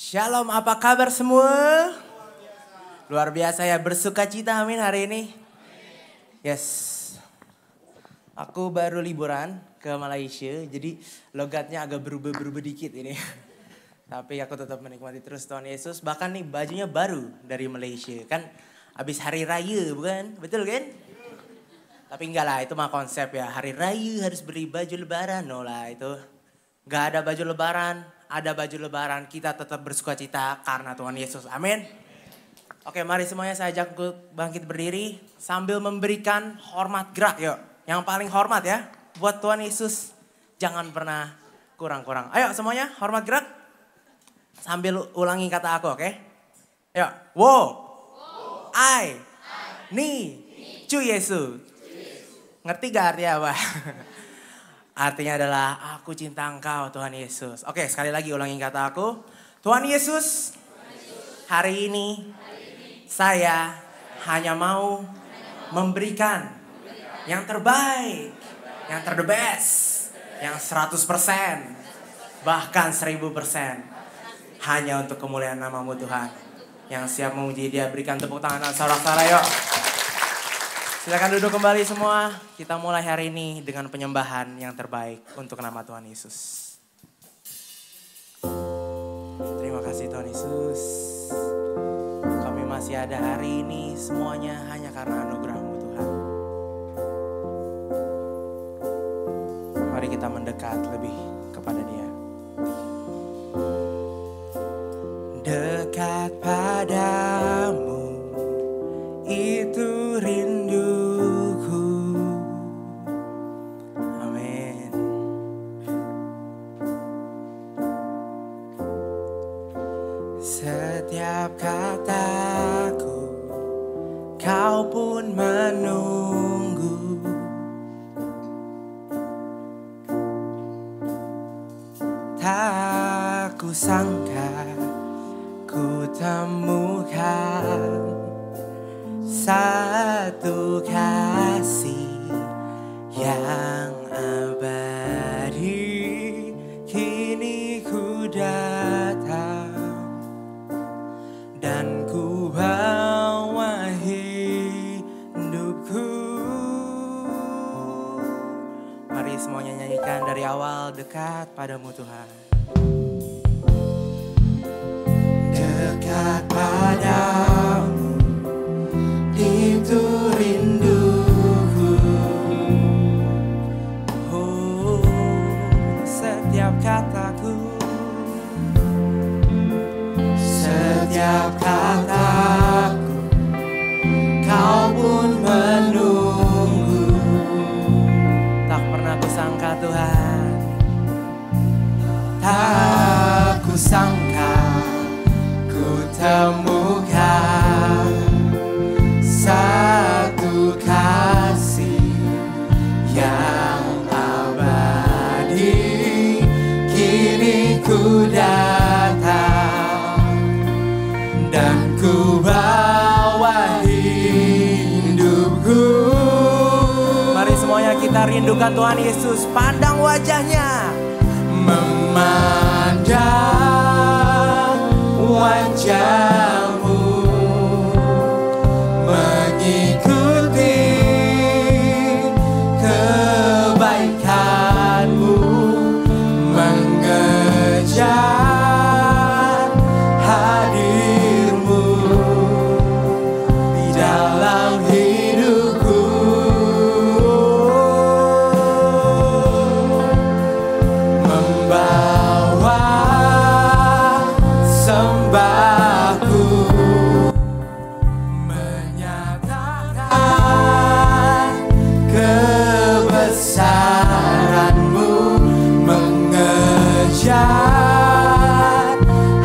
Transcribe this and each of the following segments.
Shalom, apa kabar semua? Luar biasa ya, bersuka cita amin hari ini. Yes, aku baru liburan ke Malaysia, jadi logatnya agak berubah-berubah dikit ini. Tapi aku tetap menikmati terus Tuhan Yesus. Bahkan nih bajunya baru dari Malaysia. Kan habis hari raya bukan? Betul kan? Tapi enggak lah, itu mah konsep ya. Hari raya harus beli baju lebaran. No lah, itu enggak ada baju lebaran. Ada baju lebaran, kita tetap bersuka cita karena Tuhan Yesus. Amin. Oke, mari semuanya saya ajak bangkit berdiri sambil memberikan hormat gerak yuk. Yang paling hormat ya buat Tuhan Yesus. Jangan pernah kurang-kurang. Ayo semuanya hormat gerak. Sambil ulangi kata aku, oke? Ayo, wo, I, ni, cu Yesus. Ngerti gak artinya apa? Artinya adalah aku cinta Engkau Tuhan Yesus. Oke, sekali lagi ulangi kata aku. Tuhan Yesus, hari ini saya hanya mau memberikan yang terbaik, yang the best, yang 100%, bahkan 1000%. Hanya untuk kemuliaan nama-Mu Tuhan. Yang siap memuji Dia, berikan tepuk tangan saudara-saudara yuk. Silakan duduk kembali semua. Kita mulai hari ini dengan penyembahan yang terbaik untuk nama Tuhan Yesus. Terima kasih Tuhan Yesus. Kami masih ada hari ini semuanya hanya karena anugerah-Mu Tuhan. Mari kita mendekat lebih kepada Dia. Dekat padamu itu rinduku. Amin. Setiap kataku Kau pun menunggu. Tak kusangka ku temukan satu kasih yang abadi. Kini ku datang dan ku bawa hidupku. Mari semuanya nyanyikan dari awal. Dekat padamu Tuhan. Dekat padamu itu rinduku. Oh, setiap kataku, setiap kataku Kau pun menunggu. Tak pernah kusangka Tuhan, tak kusangka ku temukan satu kasih yang abadi. Kini ku datang dan ku bawa hidupku. Mari semuanya kita rindukan Tuhan Yesus. Pandang wajahnya, memandang wajah-Mu, mengikuti kebaikan-Mu, mengejar hadir-Mu di dalam hidupku. Membawa sembahku, menyatakan kebesaran-Mu, mengejar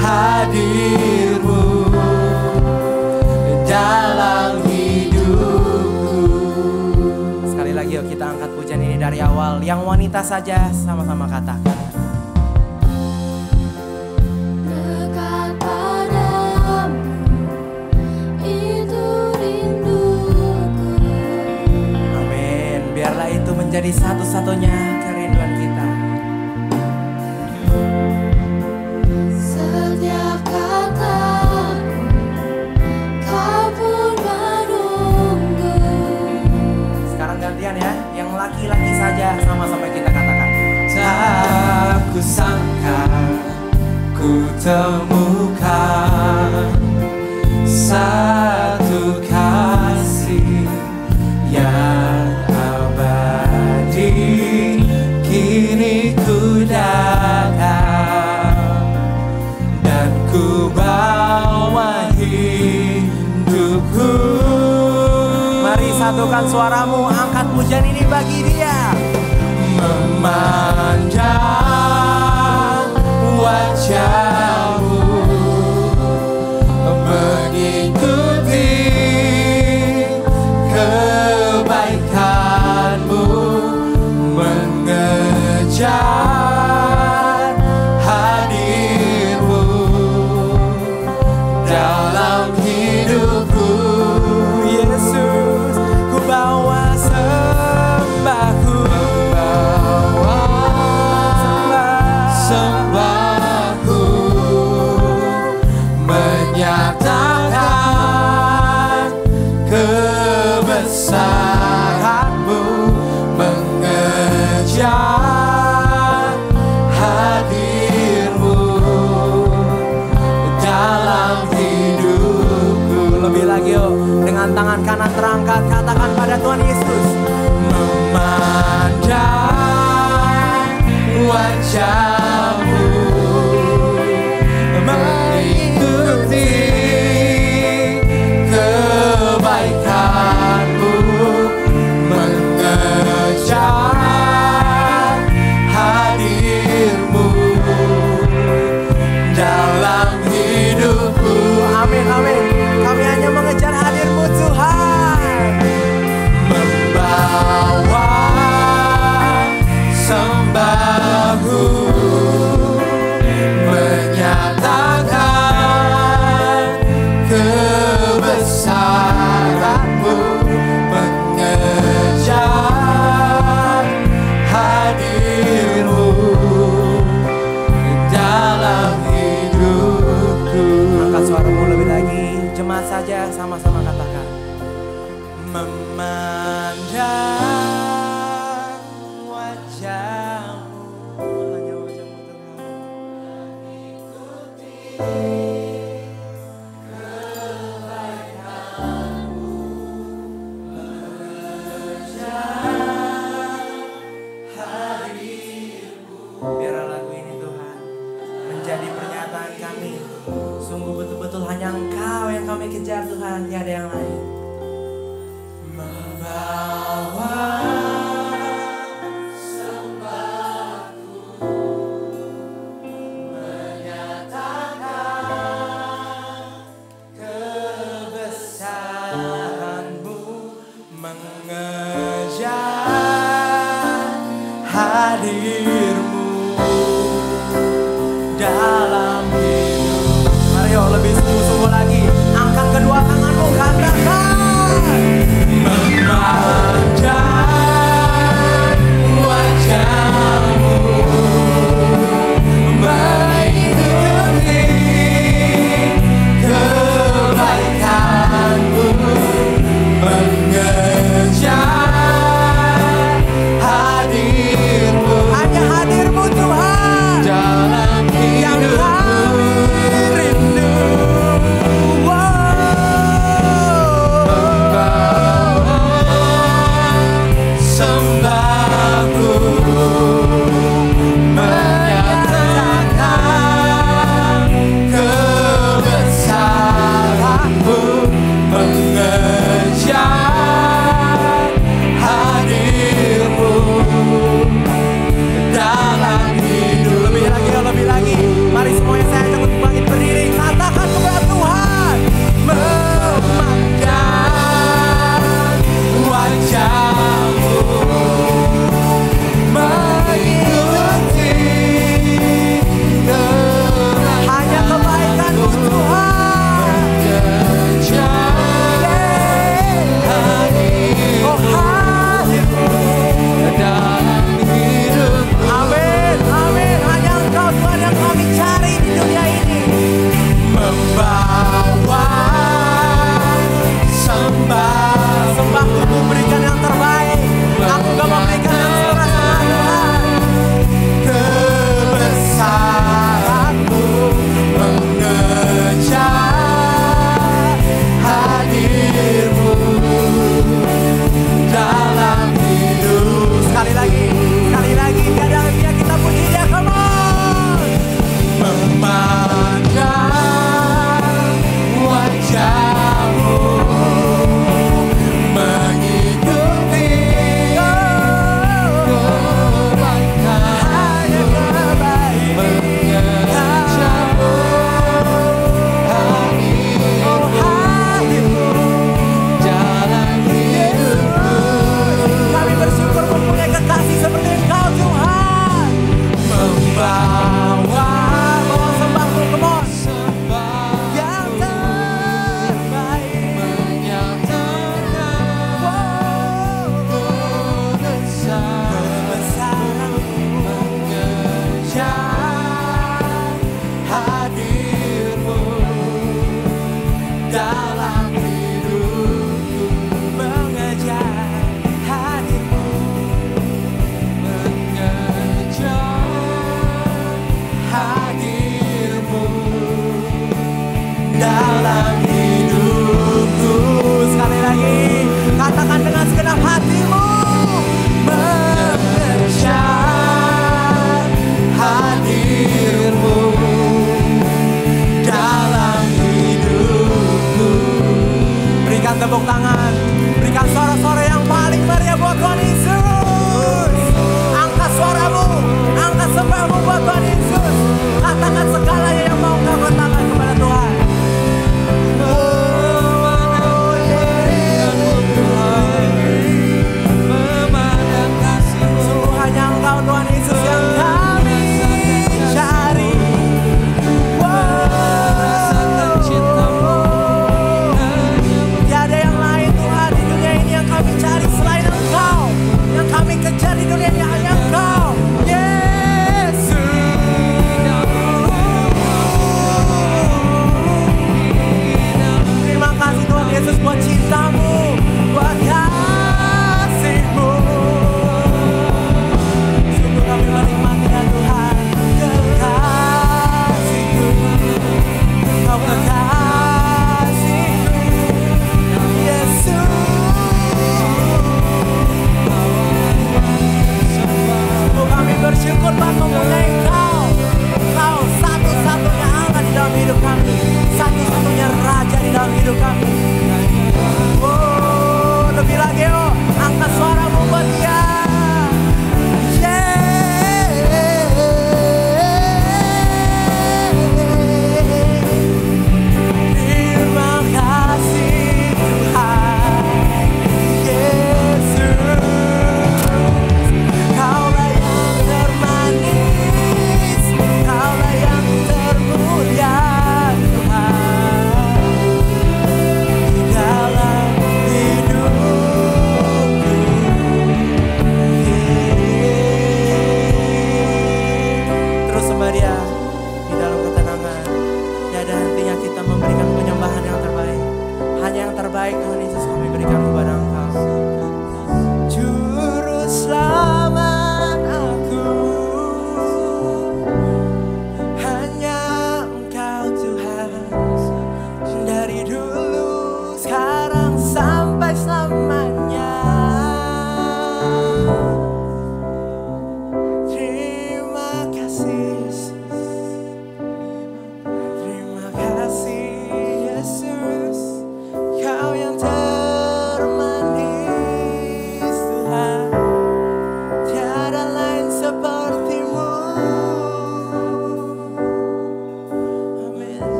hadir-Mu dalam hidupku. Sekali lagi yuk kita angkat pujian ini dari awal. Yang wanita saja sama-sama katakan. Menjadi satu-satunya kerinduan kita. Setiap ku temukan satu kasih yang abadi. Kini ku datang dan ku bawa hidupku. Mari satukan suaramu, angkat pujian ini bagi Dia. Memandang wajah-Mu, mengikuti kebaikan-Mu, mengejar hadir-Mu dalam hidupku. Yesus, ku bawa sembahku, sembahku, menyatakan kebesaran-Mu, mengejar hadir-Mu dalam hidupku. Lebih lagi yuk, dengan tangan kanan terangkat, katakan pada Tuhan Yesus. Memandang wajah-Mu, mengikuti kebaikan-Mu, mengejar hadir-Mu dalam hidupku. Amin, amin. Kami hanya mengejar hadir-Mu Tuhan. Membawa sembahku, menyatakan kebesaran-Mu, mengejar hadir-Mu dalam hidupku. Angkat suaramu lebih lagi, jemaat saja sama-sama katakan. Memandang wajah-Mu, hanya wajah-Mu Tuhan. Mengikuti kebaikan-Mu, mengejar hadir-Mu. Biarlah lagu ini Tuhan menjadi pernyataan kami. Sungguh betul-betul hanya Engkau yang kami kejar Tuhan, tiada yang lain. Membawa sembahku, menyatakan kebesaran-Mu, mengejar hadir-Mu dalam hidup. Mari yuk lebih sungguh-sungguh lagi, angkat kedua tanganmu, katakan.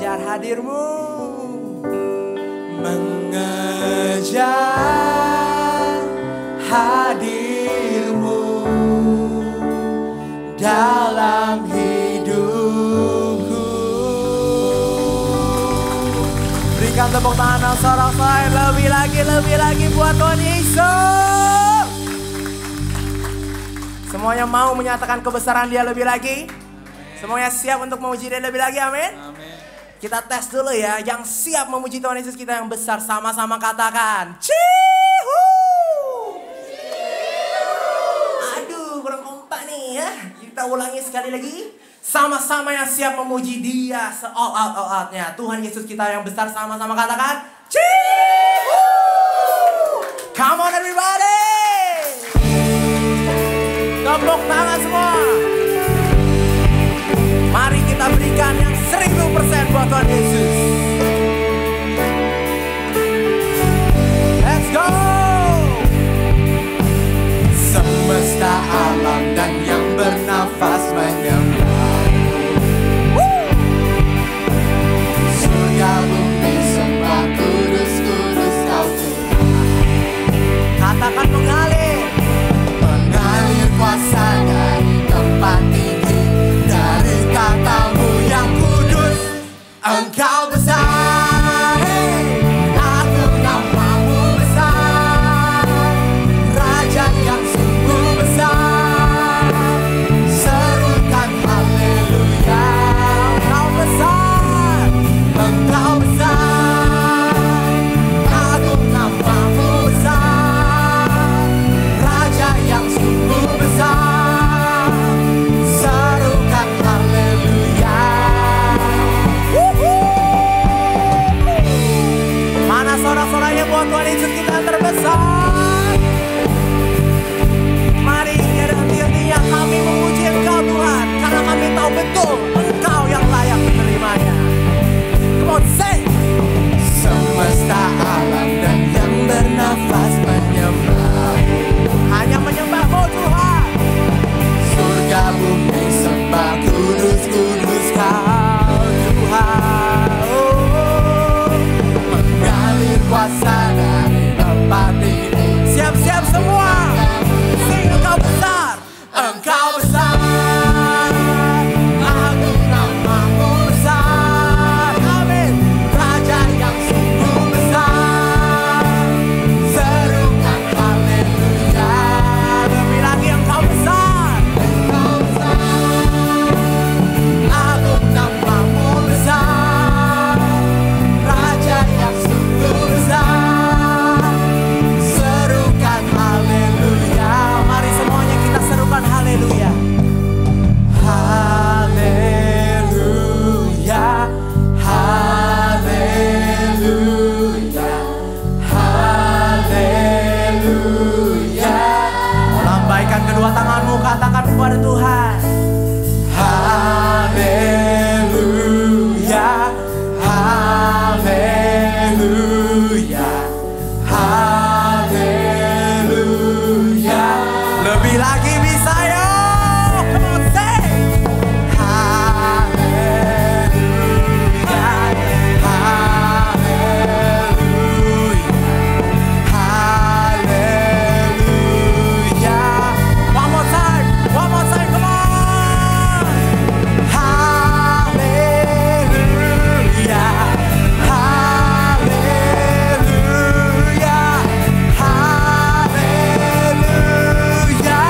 mengejar hadir-Mu, mengejar hadir-Mu dalam hidupku. Berikan tepuk tangan sorak-sorai lebih lagi buat Tuhan Yesus. Semuanya mau menyatakan kebesaran Dia lebih lagi? Semuanya siap untuk memuji Dia lebih lagi, amin? Kita tes dulu ya, yang siap memuji Tuhan Yesus kita yang besar, sama-sama katakan Cihu. Aduh, kurang kompak nih ya. Kita ulangi sekali lagi. Sama-sama yang siap memuji Dia all outnya Tuhan Yesus kita yang besar, sama-sama katakan Cihu. Come on everybody. Tepuk tangan semua. Mari kita berikan yang 1000% buat Tuhan Yesus. Let's go. Semesta alam dan yang bernafas menyembah-Mu. Surga bumi sembah, kudus kudus Kau Tuhan. Katakan mengalir kuasa dari tempat tinggi, dari tatamu yang kudus. Engkau besar, agung nama-Mu besar, Raja yang sungguh besar. Serukan haleluya. Engkau besar, Engkau besar, agung nama-Mu besar, Raja yang sungguh besar. Serukan haleluya. Mana sorak-soraknya buat Tuhan Yesus kita yang terbesar. Mari tiada henti-hentinya kami memuji Engkau Tuhan, karena kami tahu betul Engkau yang layak menerimanya. Come on, say. Semesta alam dan yang bernafas menyembah-Mu. Hanya menyembah-Mu Tuhan. Surga bumi sembah, kudus kudus Kau Tuhan. Oh, mengalir kuasa dari tempat ini. Siap-siap semua. Sing Engkau besar. Engkau besar. Agung nama-Mu besar. Amin. Raja yang sungguh besar. Serukan haleluya. Lebih lagi Engkau besar. Engkau besar. Agung nama-Mu besar. Raja yang sungguh besar. Serukan haleluya. Mari semuanya kita serukan haleluya. Haleluya. Haleluya. Haleluya. Lambaikan kedua tanganmu, katakan kepada Tuhan. Haleluya. Haleluya. Haleluya. Lebih lagi bisa ya. Come on, say. Haleluya. Haleluya. Haleluya. One more time, come on. Haleluya. Haleluya. Haleluya.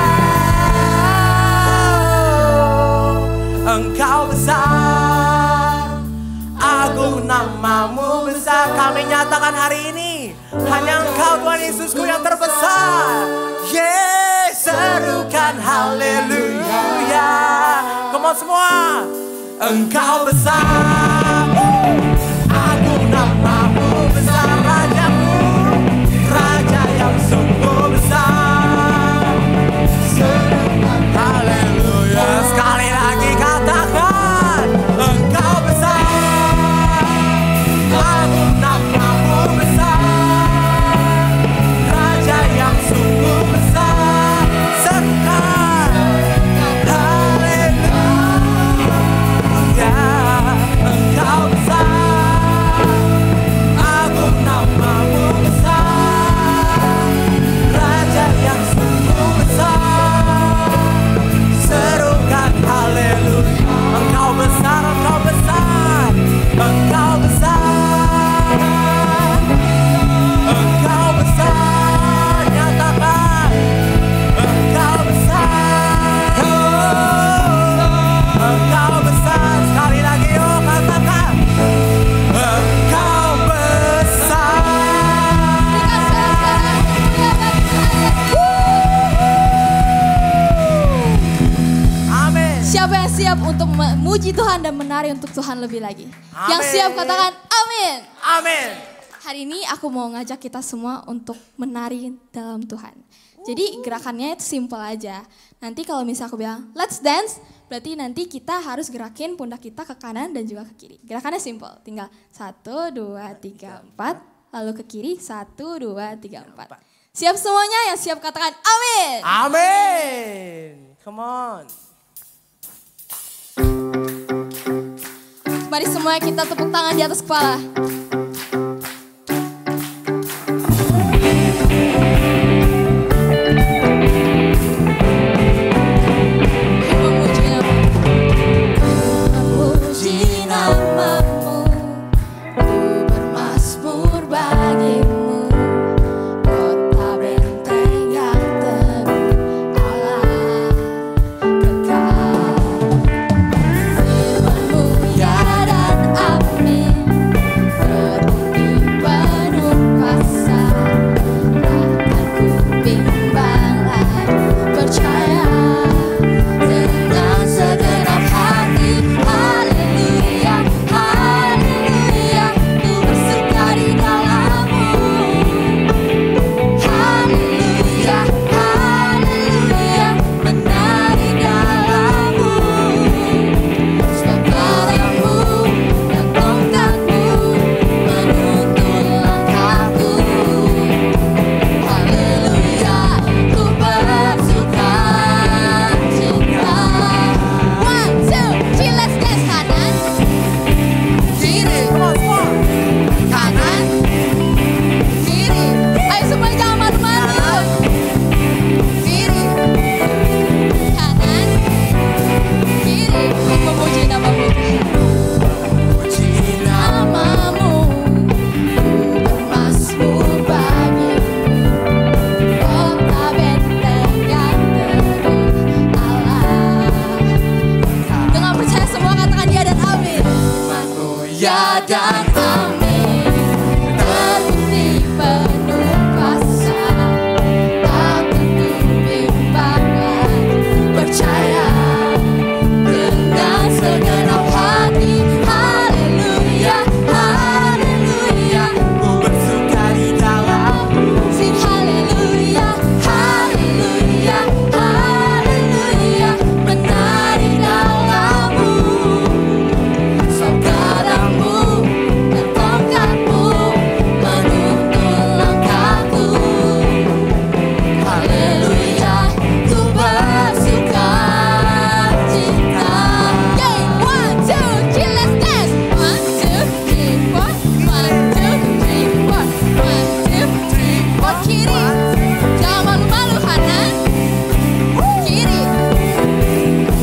Engkau besar, agung nama-Mu besar. Kami nyatakan hari ini hanya Engkau Tuhan Yesusku yang terbesar. Yes, serukan haleluya. Come on semua. Engkau besar, agung nama-Mu besar. Rajaku, Raja yang sungguh besar. Serukan haleluya. Sekali lagi katakan, Engkau besar, agung nama-Mu besar. Raja yang sungguh besar. Serukan haleluya. Siapa yang siap untuk memuji Tuhan dan menari untuk Tuhan lebih lagi? Amin. Yang siap katakan amin. Amin. Hari ini aku mau ngajak kita semua untuk menari dalam Tuhan. Jadi gerakannya itu simple aja. Nanti kalau misalnya aku bilang let's dance, berarti nanti kita harus gerakin pundak kita ke kanan dan juga ke kiri. Gerakannya simple, tinggal 1, 2, 3, 4, lalu ke kiri 1, 2, 3, 4. Siap semuanya? Yang siap katakan amin. Amin. Come on. Mari semuanya kita tepuk tangan di atas kepala. Memuji namamu, ku bermazmur bagimu, kota benteng yang teguh, Allah kekal. Firman-Mu ya dan amin, berbunyi penuh kuasa, takkan ku bimbang lagi, percaya dengan segenap hati. Haleluya, haleluya, ku bersuka di dalam-Mu. Haleluya, haleluya, menari dalam-Mu. Sebab padamu dan tongkatmu menuntun langkahku. Haleluya, ku bersuka cita. 1, 2, 3, let's dance. Kanan, kiri, kanan, kiri. Ayo semua jangan malu-malu. Kiri, kanan, kiri. Memuji namamu, memuji namamu, ku bermazmur bagimu, kota benteng yang teguh, Allah. Dengan percaya semua katakan ya dan amin. Ya dan amin, terbukti penuh kuasa, takkan ku bimbang lagi, percaya dengan segenap hati. Haleluya, haleluya, Ku bersuka di dalam-Mu. sing haleluya, haleluya, haleluya, menari dalam-Mu. Sabdamu dan tongkatmu menuntun langkahku. Haleluya, ku bersuka cita. Yay, 1, 2, 3, let's dance. 1, 2, 3, 4. 1, 2, 3, 4. 1, 2, 3, 4. Kiri, jangan malu-malu. Kanan, kiri,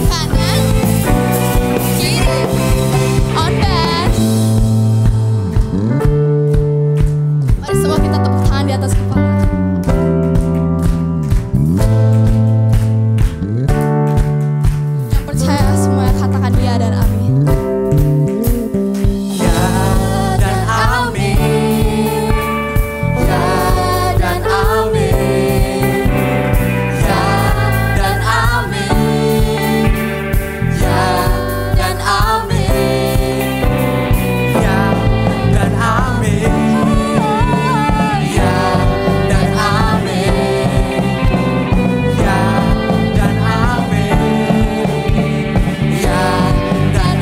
kanan, kiri. On band. Mari semua kita tepuk tangan di atas kepala. Yang percaya semua katakan ya dan amin. Ya dan amin. Ya dan amin. Ya dan amin. Ya dan amin. Ya dan amin. Ya dan amin. Ya dan amin. Ya dan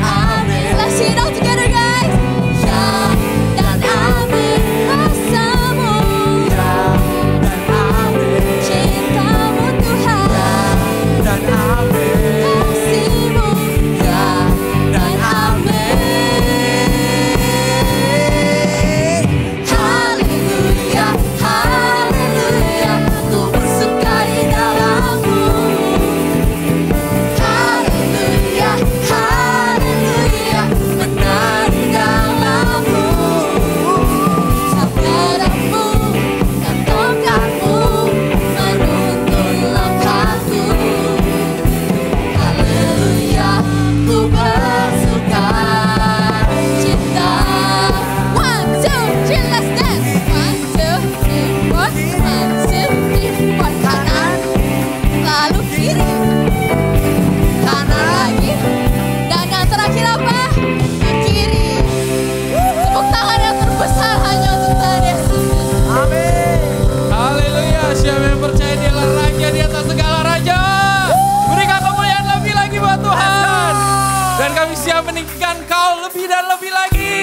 siap meninggikan Kau lebih dan lebih lagi.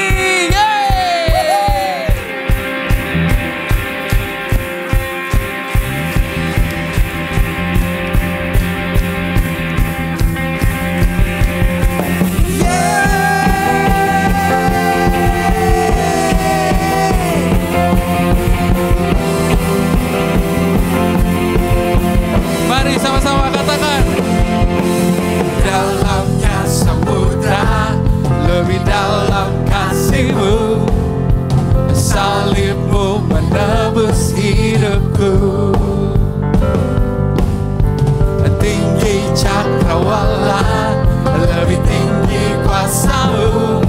Yeay! Mari sama-sama katakan. Dalamnya samudra, lebih dalam kasih-Mu, salib-Mu menebus hidupku. Tinggi cakrawala, lebih tinggi kuasa-Mu,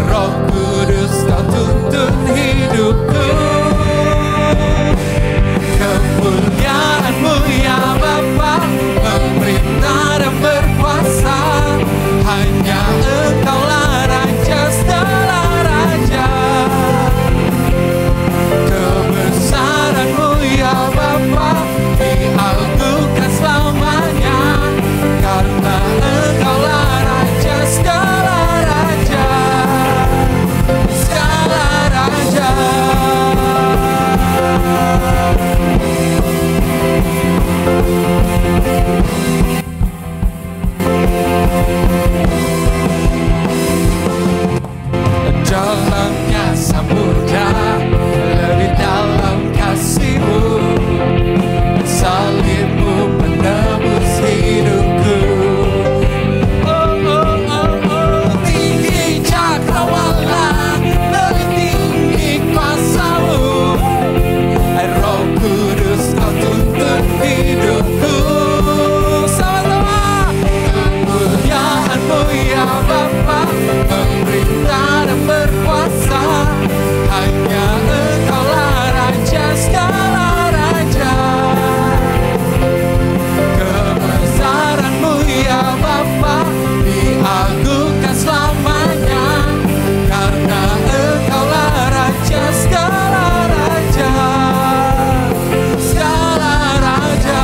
Roh Kudus Kau tuntun hidupku. Kemuliaan-Mu ya Bapa, memerintah dan berkuasa, hanya Engkaulah Raja segala raja. Kebesaran-Mu ya Bapa, diagungkan selamanya, karena Engkaulah Raja segala raja, segala raja. Dalamnya samudra, lebih dalam kasih-Mu, salib-Mu menebus hidupku. Oh, oh, oh, oh. Tinggi cakrawala, lebih tinggi kuasa-Mu, Roh Kudus Kau tuntun hidupku. Sama-sama. Kemuliaan-Mu ya Bapa, memerintah dan berkuasa, hanya Engkaulah Raja segala raja. Kebesaran-Mu ya Bapa, diagungkan selamanya, karena Engkaulah Raja segala raja, segala raja.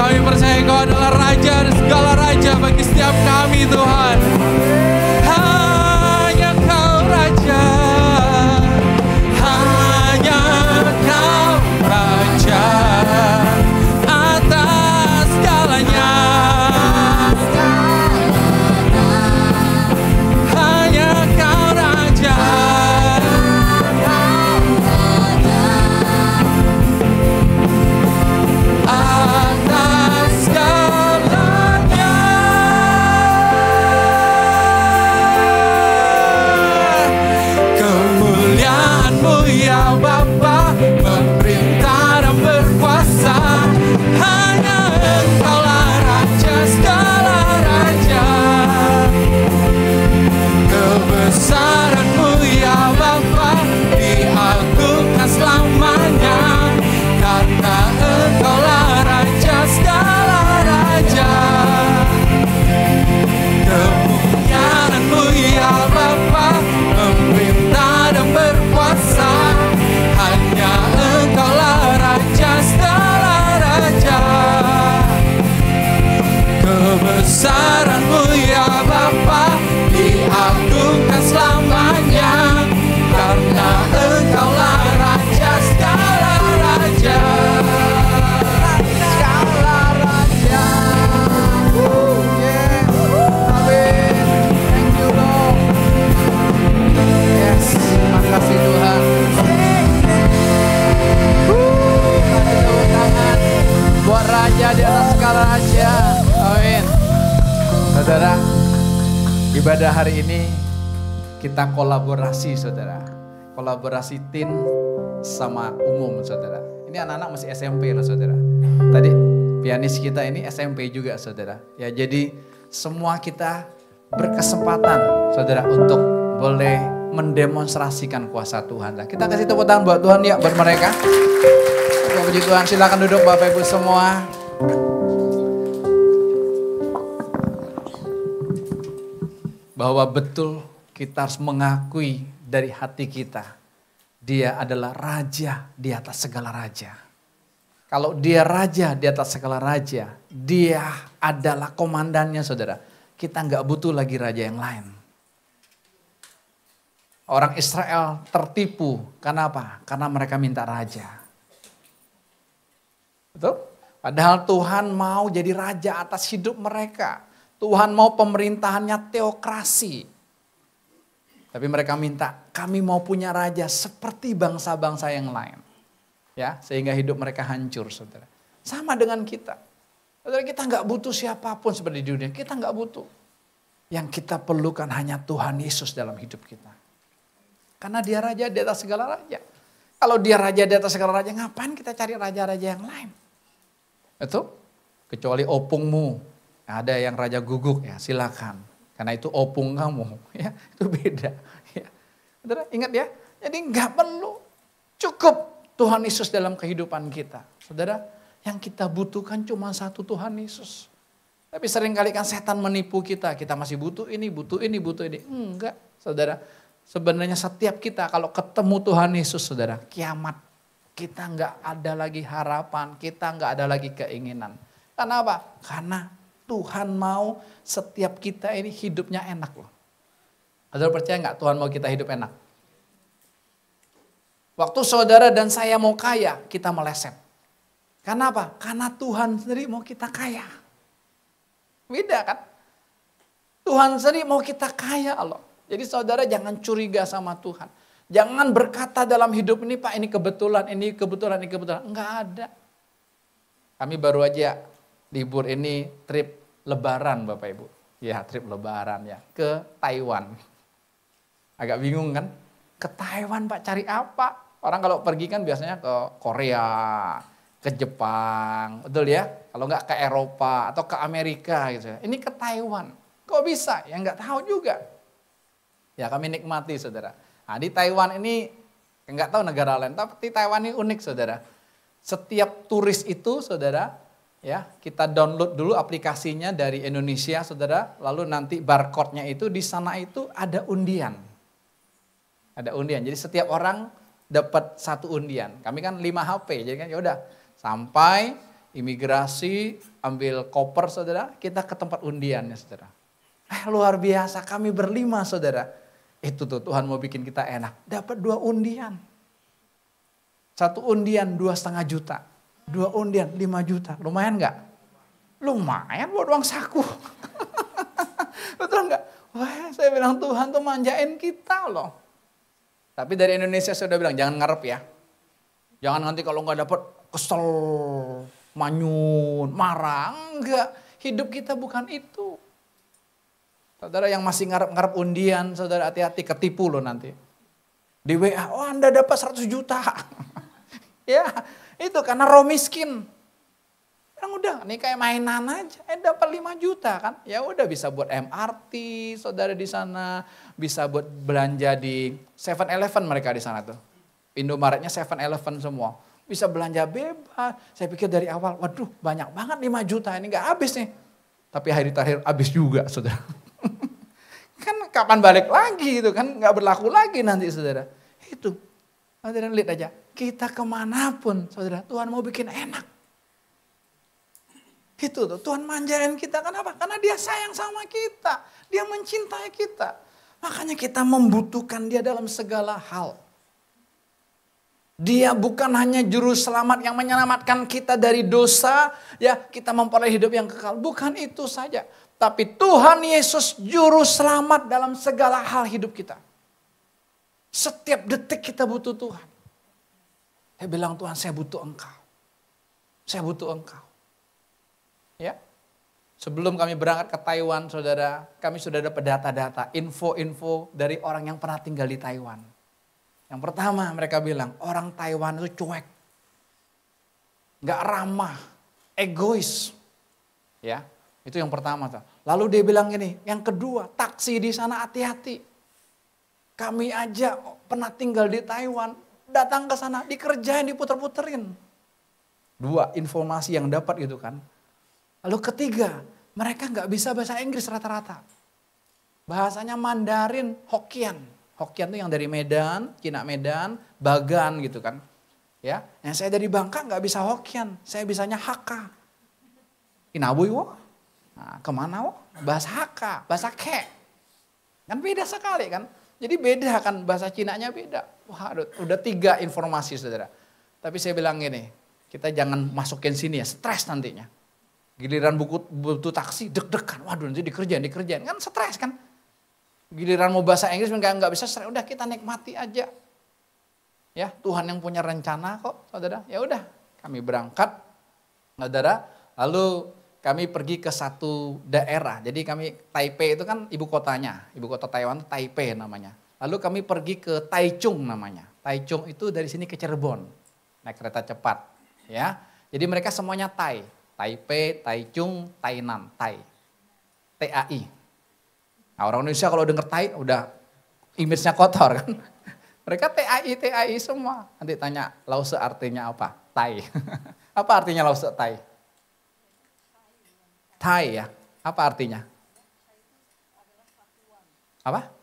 Kami percaya Kau adalah Raja dan segala raja bagi setiap kami, Tuhan. Hanya Kau Raja, hanya Kau Raja atas segalanya. Hanya Kau Raja, atas segalanya. Kemuliaan-Mu ya Bapa, memerintah dan berkuasa, hanya Engkaulah Raja segala raja. Kebesaran-Mu ya Bapa, diagungkan selamanya, karena Engkaulah Raja segala raja. Kemuliaan-Mu ya Bapa, memerintah dan berkuasa, hanya Engkaulah Raja segala raja. Kebesaran-Mu ya Bapa, diagungkan selamanya, karena Engkaulah Raja segala raja, segala raja. Yes, amin. Thank you Lord. Yes, makasih Tuhan. Kasih tepuk tangan buat Raja di atas segala raja. Amin. Saudara, ibadah hari ini kita kolaborasi, saudara. Kolaborasi teen sama umum, saudara. Ini anak-anak masih SMP loh, saudara. Tadi pianis kita ini SMP juga, saudara. Ya, jadi semua kita berkesempatan, saudara, untuk boleh mendemonstrasikan kuasa Tuhan. Nah, kita kasih tepuk tangan buat Tuhan ya, buat mereka. Puji Tuhan, silakan duduk Bapak Ibu semua. Bahwa betul kita harus mengakui dari hati kita, Dia adalah Raja di atas segala raja. Kalau dia raja di atas segala raja, dia adalah komandannya saudara. Kita nggak butuh lagi raja yang lain. Orang Israel tertipu, karena apa? Karena mereka minta raja. Betul? Padahal Tuhan mau jadi raja atas hidup mereka. Tuhan mau pemerintahannya teokrasi. Tapi mereka minta, kami mau punya raja seperti bangsa-bangsa yang lain. Ya, sehingga hidup mereka hancur, saudara. Sama dengan kita. Saudara, kita nggak butuh siapapun seperti di dunia. Kita nggak butuh. Yang kita perlukan hanya Tuhan Yesus dalam hidup kita. Karena dia raja di atas segala raja. Kalau dia raja di atas segala raja, ngapain kita cari raja-raja yang lain? Betul? Kecuali opungmu. Ada yang raja guguk, ya silakan. Karena itu opung kamu, ya itu beda. Ya. Saudara, ingat ya, jadi nggak perlu. Cukup Tuhan Yesus dalam kehidupan kita. Saudara, yang kita butuhkan cuma satu, Tuhan Yesus. Tapi seringkali kan setan menipu kita. Kita masih butuh ini, butuh ini, butuh ini. Enggak, saudara. Sebenarnya setiap kita kalau ketemu Tuhan Yesus, saudara, kiamat. Kita nggak ada lagi harapan, kita nggak ada lagi keinginan. Karena apa? Karena Tuhan mau setiap kita ini hidupnya enak loh. Saudara percaya nggak Tuhan mau kita hidup enak? Waktu saudara dan saya mau kaya, kita meleset. Karena apa? Karena Tuhan sendiri mau kita kaya. Beda kan? Tuhan sendiri mau kita kaya loh. Jadi saudara jangan curiga sama Tuhan. Jangan berkata dalam hidup ini, Pak ini kebetulan, ini kebetulan, ini kebetulan. Enggak ada. Kami baru aja libur ini trip lebaran Bapak Ibu. Ya trip lebaran ya. Ke Taiwan. Agak bingung kan? Ke Taiwan Pak cari apa? Orang kalau pergi kan biasanya ke Korea, ke Jepang. Betul ya? Kalau enggak ke Eropa atau ke Amerika gitu ya. Ini ke Taiwan. Kok bisa? Ya enggak tahu juga. Ya kami nikmati saudara. Nah di Taiwan ini enggak tahu negara lain. Tapi Taiwan ini unik saudara. Setiap turis itu saudara. Ya, kita download dulu aplikasinya dari Indonesia, saudara. Lalu nanti barcode-nya itu di sana itu ada undian. Ada undian. Jadi setiap orang dapat satu undian. Kami kan 5 HP, jadi kan ya udah sampai imigrasi ambil koper, saudara. Kita ke tempat undiannya, saudara. Luar biasa. Kami berlima, saudara. Itu tuh Tuhan mau bikin kita enak. Dapat 2 undian. 1 undian 2,5 juta. 2 undian 5 juta. Lumayan gak? Lumayan buat uang saku. Betul gak? Wah saya bilang Tuhan tuh manjain kita loh. Tapi dari Indonesia saya udah bilang jangan ngarep ya. Jangan nanti kalau gak dapet kesel, manyun, marah. Enggak. Hidup kita bukan itu. Saudara yang masih ngarep-ngarep undian, saudara hati-hati ketipu loh nanti. Di WA, oh Anda dapat 100 juta. Ya. Itu karena roh miskin. Yang udah, nih kayak mainan aja. Dapat 5 juta kan. Ya udah bisa buat MRT, saudara di sana. Bisa buat belanja di 7-Eleven mereka di sana tuh. Indomaretnya 7-Eleven semua. Bisa belanja bebas. Saya pikir dari awal, waduh banyak banget 5 juta. Ini gak habis nih. Tapi hari terakhir habis juga saudara. Kan kapan balik lagi gitu kan. Gak berlaku lagi nanti saudara. Itu. Saudara lihat aja. Kita kemanapun, saudara, Tuhan mau bikin enak. Itu tuh, Tuhan manjain kita. Kenapa? Karena dia sayang sama kita. Dia mencintai kita. Makanya kita membutuhkan dia dalam segala hal. Dia bukan hanya juru selamat yang menyelamatkan kita dari dosa. Ya, kita memperoleh hidup yang kekal. Bukan itu saja. Tapi Tuhan Yesus juru selamat dalam segala hal hidup kita. Setiap detik kita butuh Tuhan. Saya bilang Tuhan saya butuh engkau. Saya butuh engkau. Ya. Sebelum kami berangkat ke Taiwan saudara. Kami sudah dapat data-data. Info-info dari orang yang pernah tinggal di Taiwan. Yang pertama mereka bilang orang Taiwan itu cuek. Gak ramah. Egois. Ya. Itu yang pertama. Lalu dia bilang gini. Yang kedua taksi di sana hati-hati. Kami aja pernah tinggal di Taiwan. Datang ke sana, dikerjain, diputer-puterin. 2, informasi yang dapat gitu kan. Lalu ketiga, mereka gak bisa bahasa Inggris rata-rata. Bahasanya Mandarin, Hokkien. Hokkien itu yang dari Medan, Cina Medan, Bagan gitu kan. Ya, yang saya dari Bangka nggak bisa Hokkien, saya bisanya Hakka. Inabuy wo, nah, kemana wo? Bahasa Hakka, bahasa Ke. Kan beda sekali kan. Jadi beda kan, bahasa Cinanya beda. Wah, udah 3 informasi saudara. Tapi saya bilang gini, kita jangan masukin sini ya, stres nantinya. Giliran butuh taksi, deg-degan, waduh nanti dikerjain, kan stres kan. Giliran mau bahasa Inggris nggak bisa stres, udah kita nikmati aja. Ya, Tuhan yang punya rencana kok, saudara. Ya udah, kami berangkat, saudara. Lalu kami pergi ke satu daerah. Jadi kami Taipei itu kan ibu kotanya, ibu kota Taiwan itu Taipei namanya. Lalu kami pergi ke Taichung namanya. Taichung itu dari sini ke Cirebon, naik kereta cepat. Ya, jadi mereka semuanya Tai, Taipei, Taichung, Tainan, Tai, TAI. Nah, orang Indonesia kalau denger Tai udah image-nya kotor kan. Mereka TAI semua. Nanti tanya lause artinya apa? Tai. Apa artinya lause Tai? Tai ya. Apa artinya? Apa?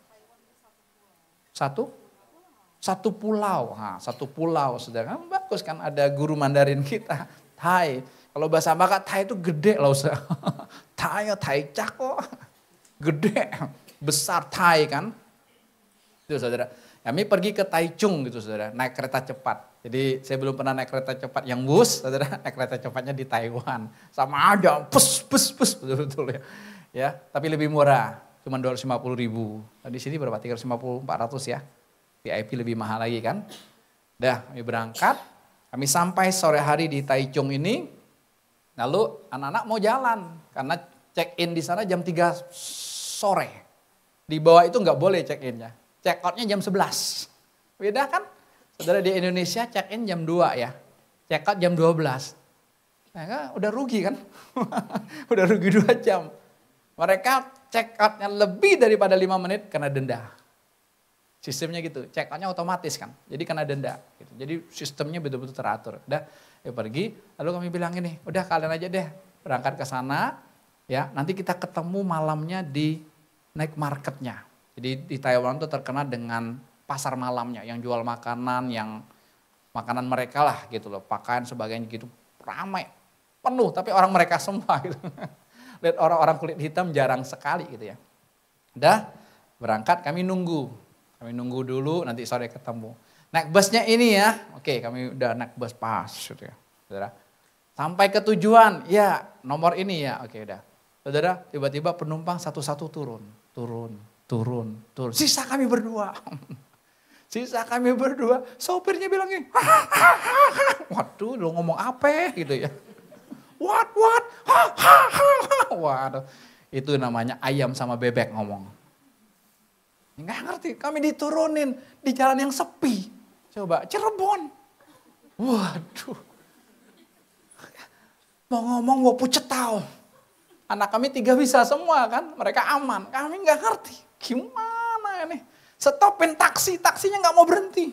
Satu pulau. Nah, satu pulau. Saudara, bagus kan ada guru Mandarin kita. Tai. Kalau bahasa Bangka Tai itu gede lause. Tai cako. Gede. Besar Tai kan. Itu saudara. Kami pergi ke Taichung gitu saudara, naik kereta cepat. Jadi saya belum pernah naik kereta cepat yang bus, saudara, naik kereta cepatnya di Taiwan. Sama aja, pus, betul-betul ya. Ya, tapi lebih murah, cuma 250.000. Nah, di sini berapa? 350, 400 ya. VIP lebih mahal lagi kan. Dah, kami berangkat, kami sampai sore hari di Taichung ini. Lalu anak-anak mau jalan, karena check-in di sana jam 3 sore. Di bawah itu nggak boleh check-innya. Check out-nya jam 11. Beda kan? Saudara di Indonesia check in jam 2 ya. Check out jam 12. Nah, udah rugi kan? Udah rugi 2 jam. Mereka check out-nya lebih daripada 5 menit kena denda. Sistemnya gitu. Check out-nya otomatis kan. Jadi kena denda. Gitu. Jadi sistemnya betul-betul teratur. Udah ya pergi. Lalu kami bilang ini, udah kalian aja deh berangkat ke sana. Ya, nanti kita ketemu malamnya di night market-nya. Jadi di Taiwan itu terkenal dengan pasar malamnya yang jual makanan, yang makanan mereka lah gitu loh, pakaian sebagainya gitu, ramai, penuh, tapi orang mereka semua gitu. Lihat orang-orang kulit hitam jarang sekali gitu ya. Udah berangkat kami nunggu dulu nanti sore ketemu. Naik busnya ini ya, oke kami udah naik bus pas gitu ya. Saudara. Sampai ke tujuan, ya nomor ini ya, oke udah. Saudara tiba-tiba penumpang satu-satu turun. Sisa kami berdua. Sopirnya bilang gini, waduh lu ngomong apa gitu ya. What? Waduh, itu namanya ayam sama bebek ngomong. Nggak ngerti, kami diturunin di jalan yang sepi. Coba, Cirebon. Waduh. Mau ngomong mau pucetau. Anak kami 3 bisa semua kan, mereka aman. Kami nggak ngerti, gimana ini. Stopin taksinya nggak mau berhenti.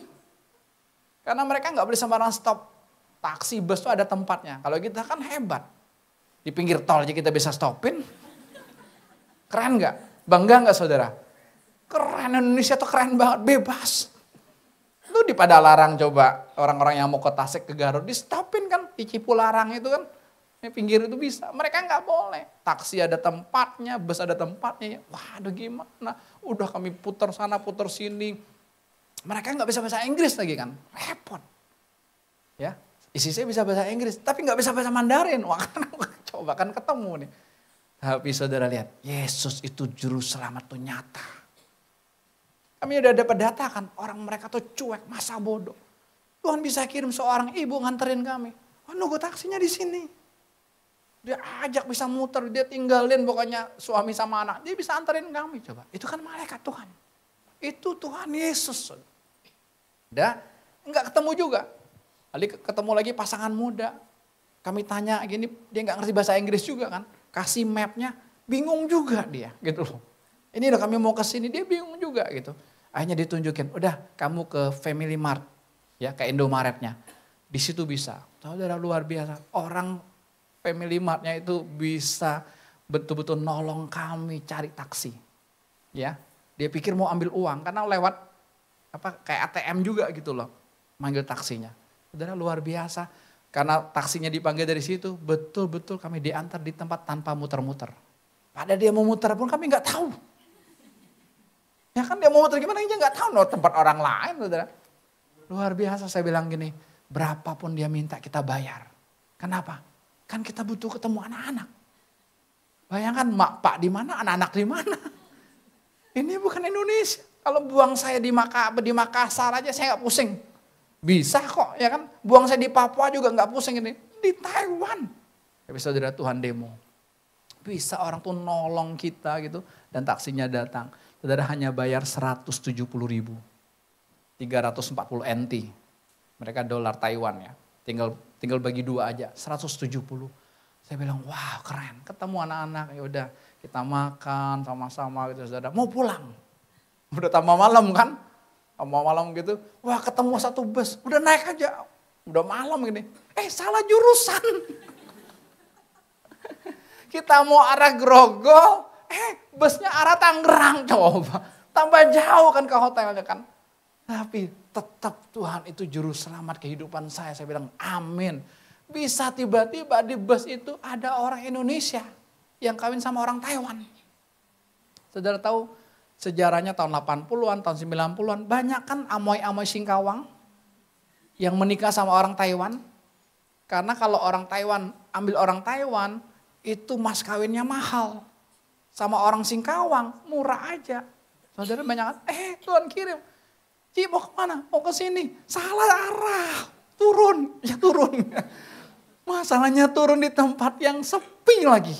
Karena mereka nggak boleh sembarang stop. Taksi, bus itu ada tempatnya. Kalau kita kan hebat. Di pinggir tol aja kita bisa stopin. Keren nggak? Bangga nggak saudara? Keren, Indonesia tuh keren banget, bebas. Lu di Padalarang coba, orang-orang yang mau ke Tasik ke Garut, di stopin kan, di Cipularang itu kan. Di pinggir itu bisa, mereka nggak boleh. Taksi ada tempatnya, bus ada tempatnya. Waduh gimana, udah kami putar sana, putar sini. Mereka nggak bisa bahasa Inggris lagi kan, repot. Ya, isi saya bisa bahasa Inggris, tapi nggak bisa bahasa Mandarin. Wah, coba kan ketemu nih. Tapi saudara lihat, Yesus itu juru selamat tuh nyata. Kami udah dapat data kan, orang mereka tuh cuek, masa bodoh. Tuhan bisa kirim seorang ibu nganterin kami. Oh, nunggu taksinya di sini. Dia ajak bisa muter, dia tinggalin pokoknya suami sama anak. Dia bisa anterin kami coba. Itu kan malaikat Tuhan. Itu Tuhan Yesus. Udah, enggak ketemu juga. Lalu ketemu lagi pasangan muda. Kami tanya gini, dia enggak ngerti bahasa Inggris juga kan. Kasih mapnya, bingung juga dia gitu loh. Ini udah kami mau ke sini, dia bingung juga gitu. Akhirnya ditunjukin, udah kamu ke Family Mart. Ya, ke Indomaretnya. Di situ bisa. Saudara luar biasa. Orang Family Mart-nya itu bisa betul-betul nolong kami cari taksi. Ya, dia pikir mau ambil uang karena lewat kayak ATM juga gitu loh, manggil taksinya. Saudara luar biasa. Karena taksinya dipanggil dari situ, betul-betul kami diantar di tempat tanpa muter-muter. Padahal dia mau muter pun kami nggak tahu. Ya kan dia mau muter gimana aja nggak tahu, tempat orang lain, saudara. Luar biasa, saya bilang gini, berapapun dia minta kita bayar. Kenapa? Kan kita butuh ketemu anak-anak. Bayangkan mak pak di mana, anak-anak di mana. Ini bukan Indonesia. Kalau buang saya di Makassar aja saya nggak pusing. Bisa kok, ya kan? Buang saya di Papua juga nggak pusing ini. Di Taiwan. Tapi saudara, Tuhan demo. Bisa orang tuh nolong kita gitu. Dan taksinya datang. Saudara hanya bayar 170.000. 340 NT. Mereka dolar Taiwan ya. Tinggal bagi dua aja. 170. Saya bilang, wah keren. Ketemu anak-anak, ya udah kita makan sama-sama gitu saudara. Mau pulang. Udah tambah malam kan? Tambah malam gitu. Wah ketemu satu bus. Udah naik aja. Udah malam gini. Salah jurusan. Kita mau arah Grogol. Busnya arah Tangerang coba. Tambah jauh kan ke hotelnya kan. Tapi tetap Tuhan itu juru selamat kehidupan saya. Saya bilang amin. Bisa tiba-tiba di bus itu ada orang Indonesia yang kawin sama orang Taiwan. Saudara tahu sejarahnya tahun 80-an, tahun 90-an. Banyak kan amoy-amoy Singkawang yang menikah sama orang Taiwan. Karena kalau orang Taiwan ambil orang Taiwan itu mas kawinnya mahal. Sama orang Singkawang murah aja. Saudara banyak kan, Tuhan kirim. Ci mau kemana? Mau ke sini. Salah arah. Turun. Ya turun. Masalahnya turun di tempat yang sepi lagi.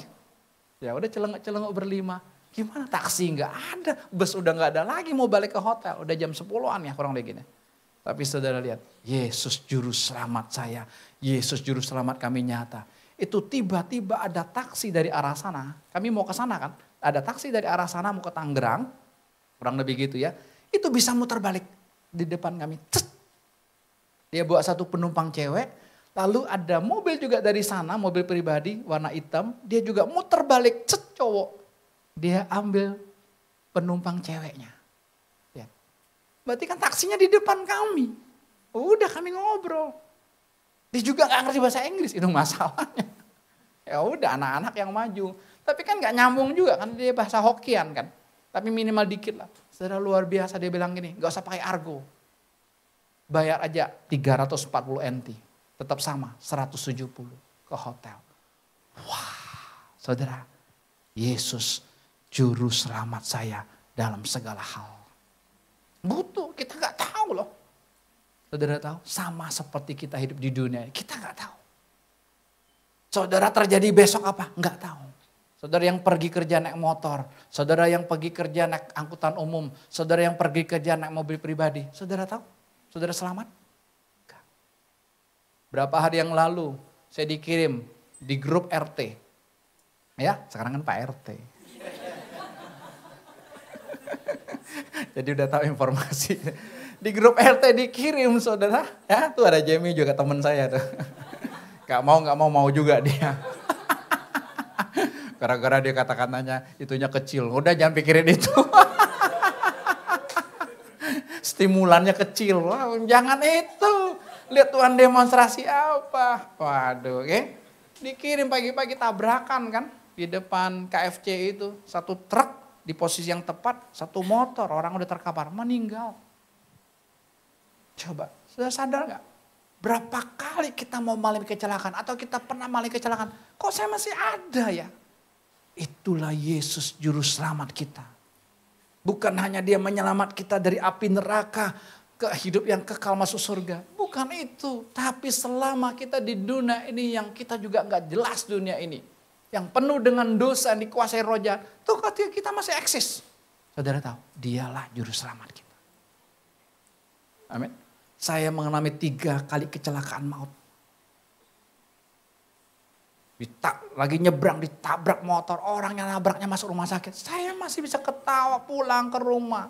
Ya udah celengok-celengok berlima. Gimana taksi nggak ada. Bus udah nggak ada lagi mau balik ke hotel. Udah jam 10-an ya kurang lebih gini. Tapi saudara lihat. Yesus juru selamat saya. Yesus juru selamat kami nyata. Itu tiba-tiba ada taksi dari arah sana. Kami mau ke sana kan. Ada taksi dari arah sana mau ke Tangerang. Kurang lebih gitu ya. Itu bisa muter balik di depan kami. Cet. Dia bawa satu penumpang cewek. Lalu ada mobil juga dari sana. Mobil pribadi warna hitam. Dia juga muter balik. Cet cowok. Dia ambil penumpang ceweknya. Ya. Berarti kan taksinya di depan kami. Udah kami ngobrol. Dia juga gak ngerti bahasa Inggris. Itu masalahnya. Ya udah anak-anak yang maju. Tapi kan gak nyambung juga kan dia bahasa Hokkien kan. Tapi minimal dikit lah. Saudara luar biasa dia bilang gini, gak usah pakai argo. Bayar aja 340 NT. Tetap sama 170 ke hotel. Wah saudara, Yesus juru selamat saya dalam segala hal. Butuh, kita gak tahu loh. Saudara tahu, sama seperti kita hidup di dunia, kita gak tahu. Saudara terjadi besok apa? Gak tahu. Saudara yang pergi kerja naik motor, saudara yang pergi kerja naik angkutan umum, saudara yang pergi kerja naik mobil pribadi. Saudara tahu? Saudara selamat? Enggak. Berapa hari yang lalu saya dikirim di grup RT. Ya, sekarang kan Pak RT. Jadi udah tahu informasi. Di grup RT dikirim saudara. Ya, tuh ada Jamie juga teman saya tuh. Gak mau juga dia. Gara-gara dia kata-katanya itunya kecil. Udah jangan pikirin itu. Stimulannya kecil. Wah, jangan itu. Lihat Tuhan demonstrasi apa. Waduh, oke. Dikirim pagi-pagi tabrakan kan. Di depan KFC itu. Satu truk di posisi yang tepat. Satu motor. Orang udah terkapar. Meninggal. Coba, sudah sadar gak? Berapa kali kita mau mengalami kecelakaan. Atau kita pernah mengalami kecelakaan. Kok saya masih ada ya? Itulah Yesus juru selamat kita. Bukan hanya dia menyelamat kita dari api neraka ke hidup yang kekal masuk surga. Bukan itu. Tapi selama kita di dunia ini yang kita juga gak jelas dunia ini. Yang penuh dengan dosa yang dikuasai roh jahat. Tuh kita masih eksis. Saudara tahu, dialah juru selamat kita. Amin. Saya mengalami 3 kali kecelakaan maut. Lagi nyebrang ditabrak motor, orang yang nabraknya masuk rumah sakit. Saya masih bisa ketawa pulang ke rumah.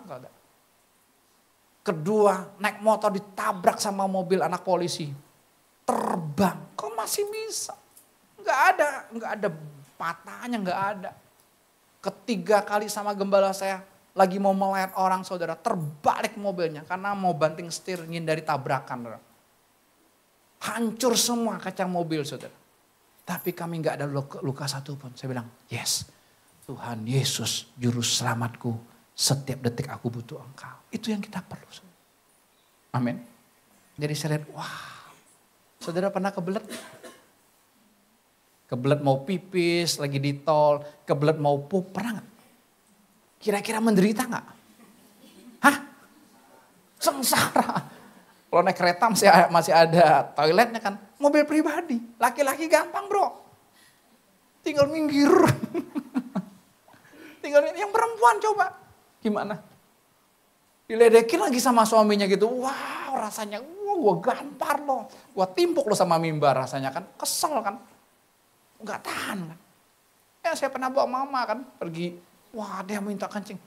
Kedua, naik motor ditabrak sama mobil anak polisi. Terbang, kok masih bisa? Enggak ada patahnya, enggak ada. Ketiga kali sama gembala saya, lagi mau melayat orang saudara, terbalik mobilnya. Karena mau banting setir, ngindari tabrakan. Hancur semua kaca mobil saudara. Tapi kami nggak ada luka satupun. Saya bilang, yes, Tuhan Yesus juru selamatku. Setiap detik aku butuh Engkau. Itu yang kita perlu. Saudara. Amin. Jadi saya lihat, wah, saudara pernah kebelet? Kebelet mau pipis, lagi di tol, kebelet mau pup, pernah nggak? Kira-kira menderita nggak? Hah? Sengsara. Kalau naik kereta masih ada toiletnya kan. Mobil pribadi. Laki-laki gampang bro. Tinggal minggir. Yang perempuan coba. Gimana? Diledekin lagi sama suaminya gitu. Wow rasanya. Wow gue gampar loh. Gue timpuk loh sama mimbar rasanya kan. Kesel kan. Gak tahan kan. Ya saya pernah bawa mama kan. Pergi. Wah dia minta kencing.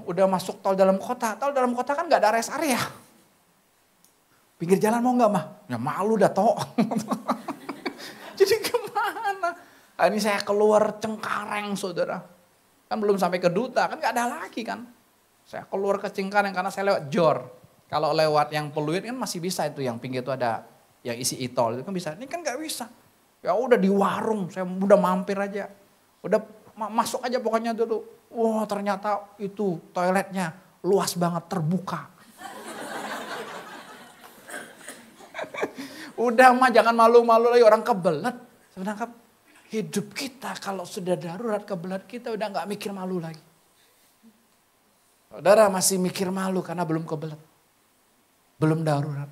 Udah masuk tol dalam kota. Tol dalam kota kan gak ada rest area. Pinggir jalan mau gak mah? Ya malu dah toh. Jadi gimana? Nah, ini saya keluar Cengkareng saudara. Kan belum sampai ke Duta kan gak ada lagi kan. Saya keluar ke Cengkareng karena saya lewat Jor. Kalau lewat yang Peluit kan masih bisa itu yang pinggir itu ada yang isi e-tol itu kan bisa. Ini kan gak bisa. Ya udah di warung saya udah mampir aja. Udah masuk aja pokoknya dulu. Wah ternyata itu toiletnya luas banget terbuka. Udah mah jangan malu-malu lagi orang kebelet. Sebenarnya hidup kita kalau sudah darurat kebelet kita udah gak mikir malu lagi. Saudara masih mikir malu karena belum kebelet. Belum darurat.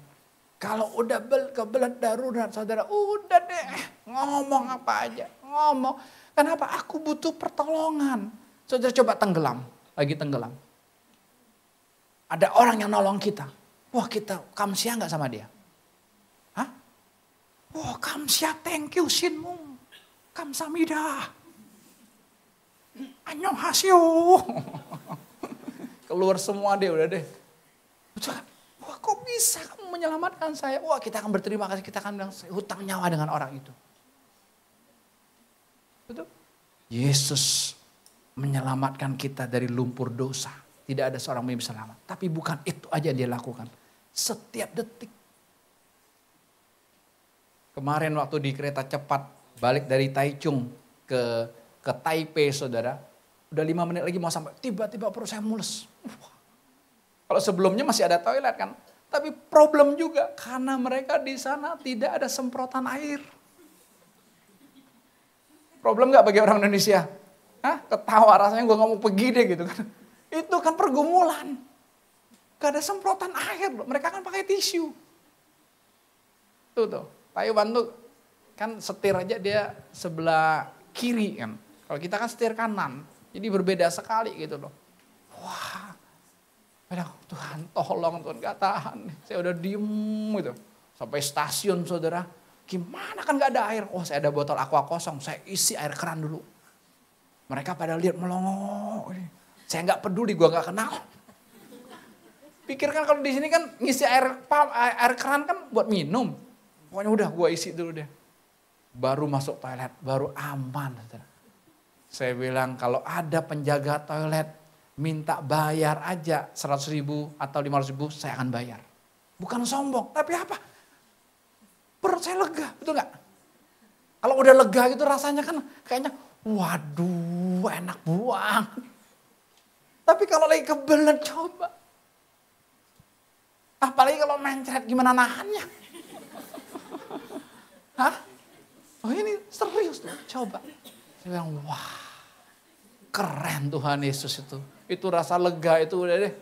Kalau udah kebelet darurat saudara udah deh ngomong apa aja. Ngomong. Kenapa? Aku butuh pertolongan. Saudara coba tenggelam. Lagi tenggelam. Ada orang yang nolong kita. Wah kita kamsia gak sama dia? Oh kamsia thank you sinmu. Kamsamida. Annyeonghaseyo. Keluar semua deh udah deh. Wah kok bisa kamu menyelamatkan saya. Wah kita akan berterima kasih. Kita akan bilang hutang nyawa dengan orang itu. Betul? Yesus menyelamatkan kita dari lumpur dosa. Tidak ada seorang yang bisa selamat. Tapi bukan itu aja dia lakukan. Setiap detik. Kemarin waktu di kereta cepat balik dari Taichung ke Taipei saudara. Udah 5 menit lagi mau sampai tiba-tiba perut saya mules. Kalau sebelumnya masih ada toilet kan. Tapi problem juga karena mereka di sana tidak ada semprotan air. Problem gak bagi orang Indonesia? Hah? Ketawa rasanya gue gak mau pergi deh gitu kan. Itu kan pergumulan. Gak ada semprotan air loh. Mereka kan pakai tisu. Tuh. Tayo bantu kan setir aja dia sebelah kiri kan. Kalau kita kan setir kanan. Jadi berbeda sekali gitu loh. Wah. Tuhan tolong Tuhan gak tahan. Saya udah diem gitu. Sampai stasiun saudara. Gimana kan gak ada air. Oh saya ada botol aqua kosong. Saya isi air keran dulu. Mereka pada lihat melongo. Saya gak peduli gue gak kenal. Pikirkan kalau di sini kan ngisi air keran kan buat minum. Pokoknya udah gue isi dulu deh. Baru masuk toilet, baru aman. Saya bilang kalau ada penjaga toilet minta bayar aja 100.000 atau 500.000 saya akan bayar. Bukan sombong, tapi apa? Perut saya lega, betul gak? Kalau udah lega gitu rasanya kan kayaknya waduh enak buang. Tapi kalau lagi kebelet coba. Apalagi kalau mencret gimana nahannya. Hah? Oh ini serius tuh, coba. Saya bilang, wah keren Tuhan Yesus itu. Itu rasa lega itu udah deh.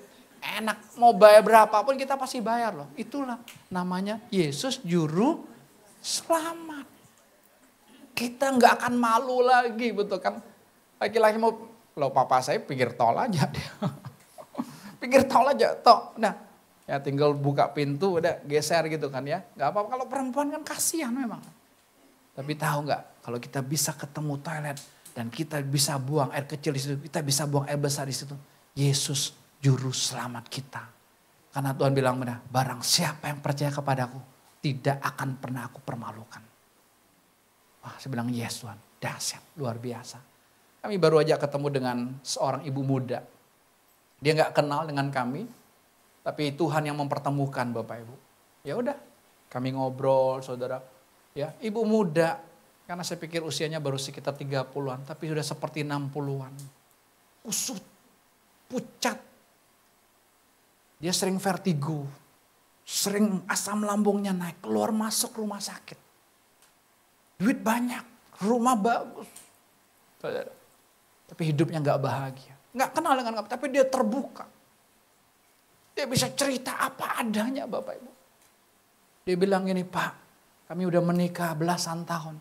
Enak, mau bayar berapapun kita pasti bayar loh. Itulah namanya Yesus juru selamat. Kita gak akan malu lagi betul kan. Laki-laki mau, loh papa saya pinggir tol aja dia. Pinggir tol aja, toh. Nah. Ya tinggal buka pintu udah geser gitu kan ya. Gak apa-apa kalau perempuan kan kasihan memang. Tapi tahu gak kalau kita bisa ketemu toilet dan kita bisa buang air kecil di situ. Kita bisa buang air besar di situ. Yesus juru selamat kita. Karena Tuhan bilang benar. Barang siapa yang percaya kepadaku tidak akan pernah aku permalukan. Wah saya bilang yes Tuhan. Dahsyat luar biasa. Kami baru aja ketemu dengan seorang ibu muda. Dia gak kenal dengan kami. Tapi Tuhan yang mempertemukan Bapak Ibu. Ya udah, Kami ngobrol, saudara. Ya, ibu muda, karena saya pikir usianya baru sekitar 30-an, tapi sudah seperti 60-an. Kusut, pucat. Dia sering vertigo, sering asam lambungnya naik, keluar masuk rumah sakit. Duit banyak, rumah bagus. Saudara. Tapi hidupnya gak bahagia. Gak kenal dengan kami, tapi dia terbuka. Dia bisa cerita apa adanya Bapak Ibu. Dia bilang gini, Pak, kami udah menikah belasan tahun.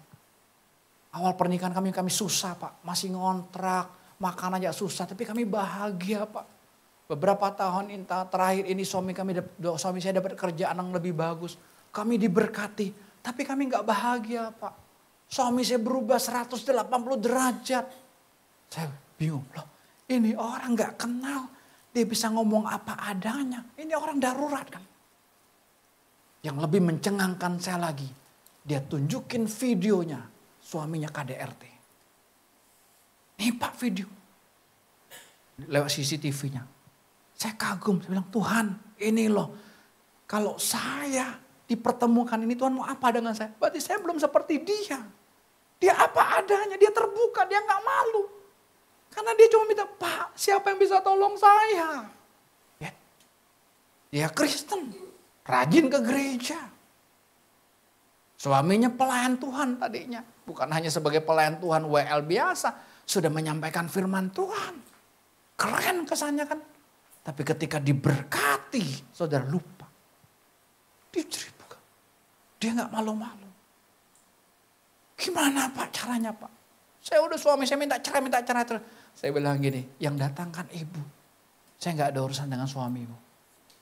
Awal pernikahan kami susah Pak, masih ngontrak, makan aja susah, tapi kami bahagia Pak. Beberapa tahun terakhir ini suami saya dapat kerjaan yang lebih bagus. Kami diberkati, tapi kami gak bahagia Pak. Suami saya berubah 180 derajat. Saya bingung, loh ini orang gak kenal, dia bisa ngomong apa adanya. Ini orang darurat kan. Yang lebih mencengangkan saya lagi, dia tunjukin videonya suaminya KDRT. Nih Pak video. Lewat CCTV-nya. Saya kagum, saya bilang Tuhan ini loh. Kalau saya dipertemukan ini Tuhan mau apa dengan saya? Berarti saya belum seperti dia. Dia apa adanya, dia terbuka, dia gak malu. Karena dia cuma minta, Pak siapa yang bisa tolong saya? Ya. Dia Kristen, rajin ke gereja. Suaminya pelayan Tuhan tadinya. Bukan hanya sebagai pelayan Tuhan WL biasa. Sudah menyampaikan firman Tuhan. Keren kesannya kan. Tapi ketika diberkati, saudara lupa. Dia terbuka. Dia gak malu-malu. Gimana Pak caranya Pak? Saya udah suami saya minta cerai terus. Saya bilang gini, yang datang kan ibu. Saya gak ada urusan dengan suamimu.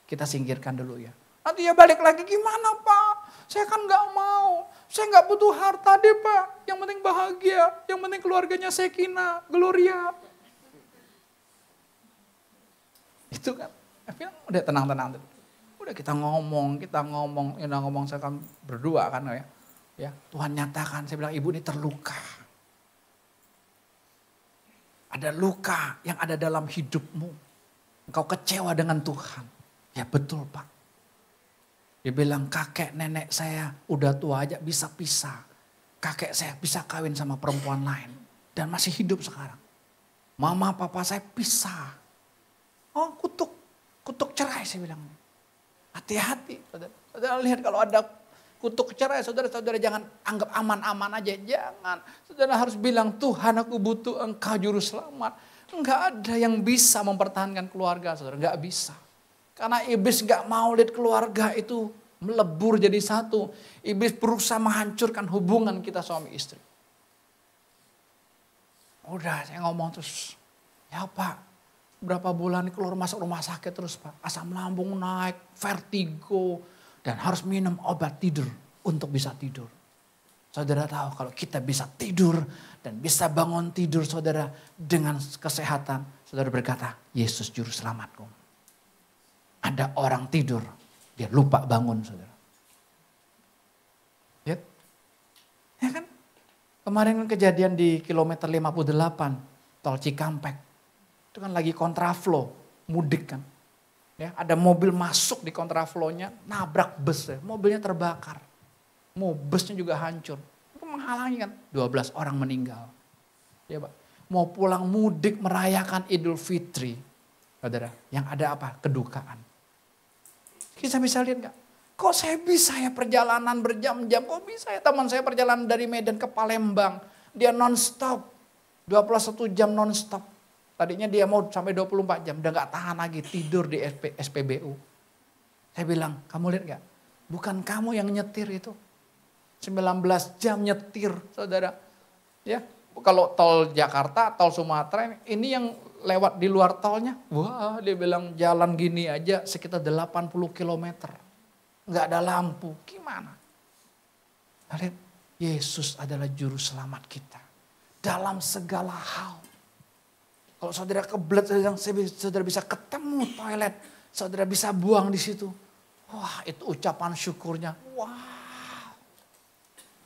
Kita singkirkan dulu ya. Nanti ya balik lagi, gimana Pak? Saya kan gak mau. Saya gak butuh harta deh Pak. Yang penting bahagia. Yang penting keluarganya Sekina, Gloria. Itu kan, udah tenang-tenang. Udah kita ngomong saya kan berdua kan ya. Ya, Tuhan nyatakan, saya bilang ibu ini terluka. Ada luka yang ada dalam hidupmu. Engkau kecewa dengan Tuhan. Ya betul Pak. Dia bilang kakek nenek saya udah tua aja bisa pisah. Kakek saya bisa kawin sama perempuan lain. Dan masih hidup sekarang. Mama papa saya pisah. Oh kutuk cerai saya bilang. Hati-hati. Saudara lihat kalau ada kutuk cerai saudara-saudara jangan anggap aman-aman aja. Jangan. Saudara harus bilang Tuhan aku butuh engkau juru selamat. Enggak ada yang bisa mempertahankan keluarga saudara. Enggak bisa. Karena iblis enggak mau lihat keluarga itu melebur jadi satu. Iblis berusaha menghancurkan hubungan kita suami istri. Udah saya ngomong terus. Ya Pak. Berapa bulan keluar masuk rumah sakit terus Pak. Asam lambung naik, vertigo. Dan harus minum obat tidur untuk bisa tidur. Saudara tahu kalau kita bisa tidur dan bisa bangun tidur saudara dengan kesehatan. Saudara berkata, Yesus juru selamatku. Ada orang tidur, dia lupa bangun saudara. Ya kan? Kemarin kejadian di kilometer 58, tol Cikampek. Itu kan lagi kontraflow, mudik kan. Ya, ada mobil masuk di kontraflownya, nabrak bus. Mobilnya terbakar. Busnya juga hancur. Itu menghalangi kan. 12 orang meninggal. Ya Pak. Mau pulang mudik merayakan Idul Fitri. Saudara, yang ada apa? Kedukaan. Kita bisa lihat gak? Kok saya bisa ya perjalanan berjam-jam? Kok bisa ya teman saya perjalanan dari Medan ke Palembang. Dia non-stop. 21 jam non-stop. Tadinya dia mau sampai 24 jam, udah gak tahan lagi tidur di SPBU. Saya bilang, kamu lihat gak? Bukan kamu yang nyetir itu. 19 jam nyetir, saudara. Ya, kalau tol Jakarta, tol Sumatera, ini yang lewat di luar tolnya. Wah, dia bilang jalan gini aja sekitar 80 km. Gak ada lampu, gimana? Lihat, Yesus adalah juru selamat kita. Dalam segala hal. Kalau saudara kebelet, saudara bisa ketemu toilet, saudara bisa buang di situ. Wah, itu ucapan syukurnya. Wah.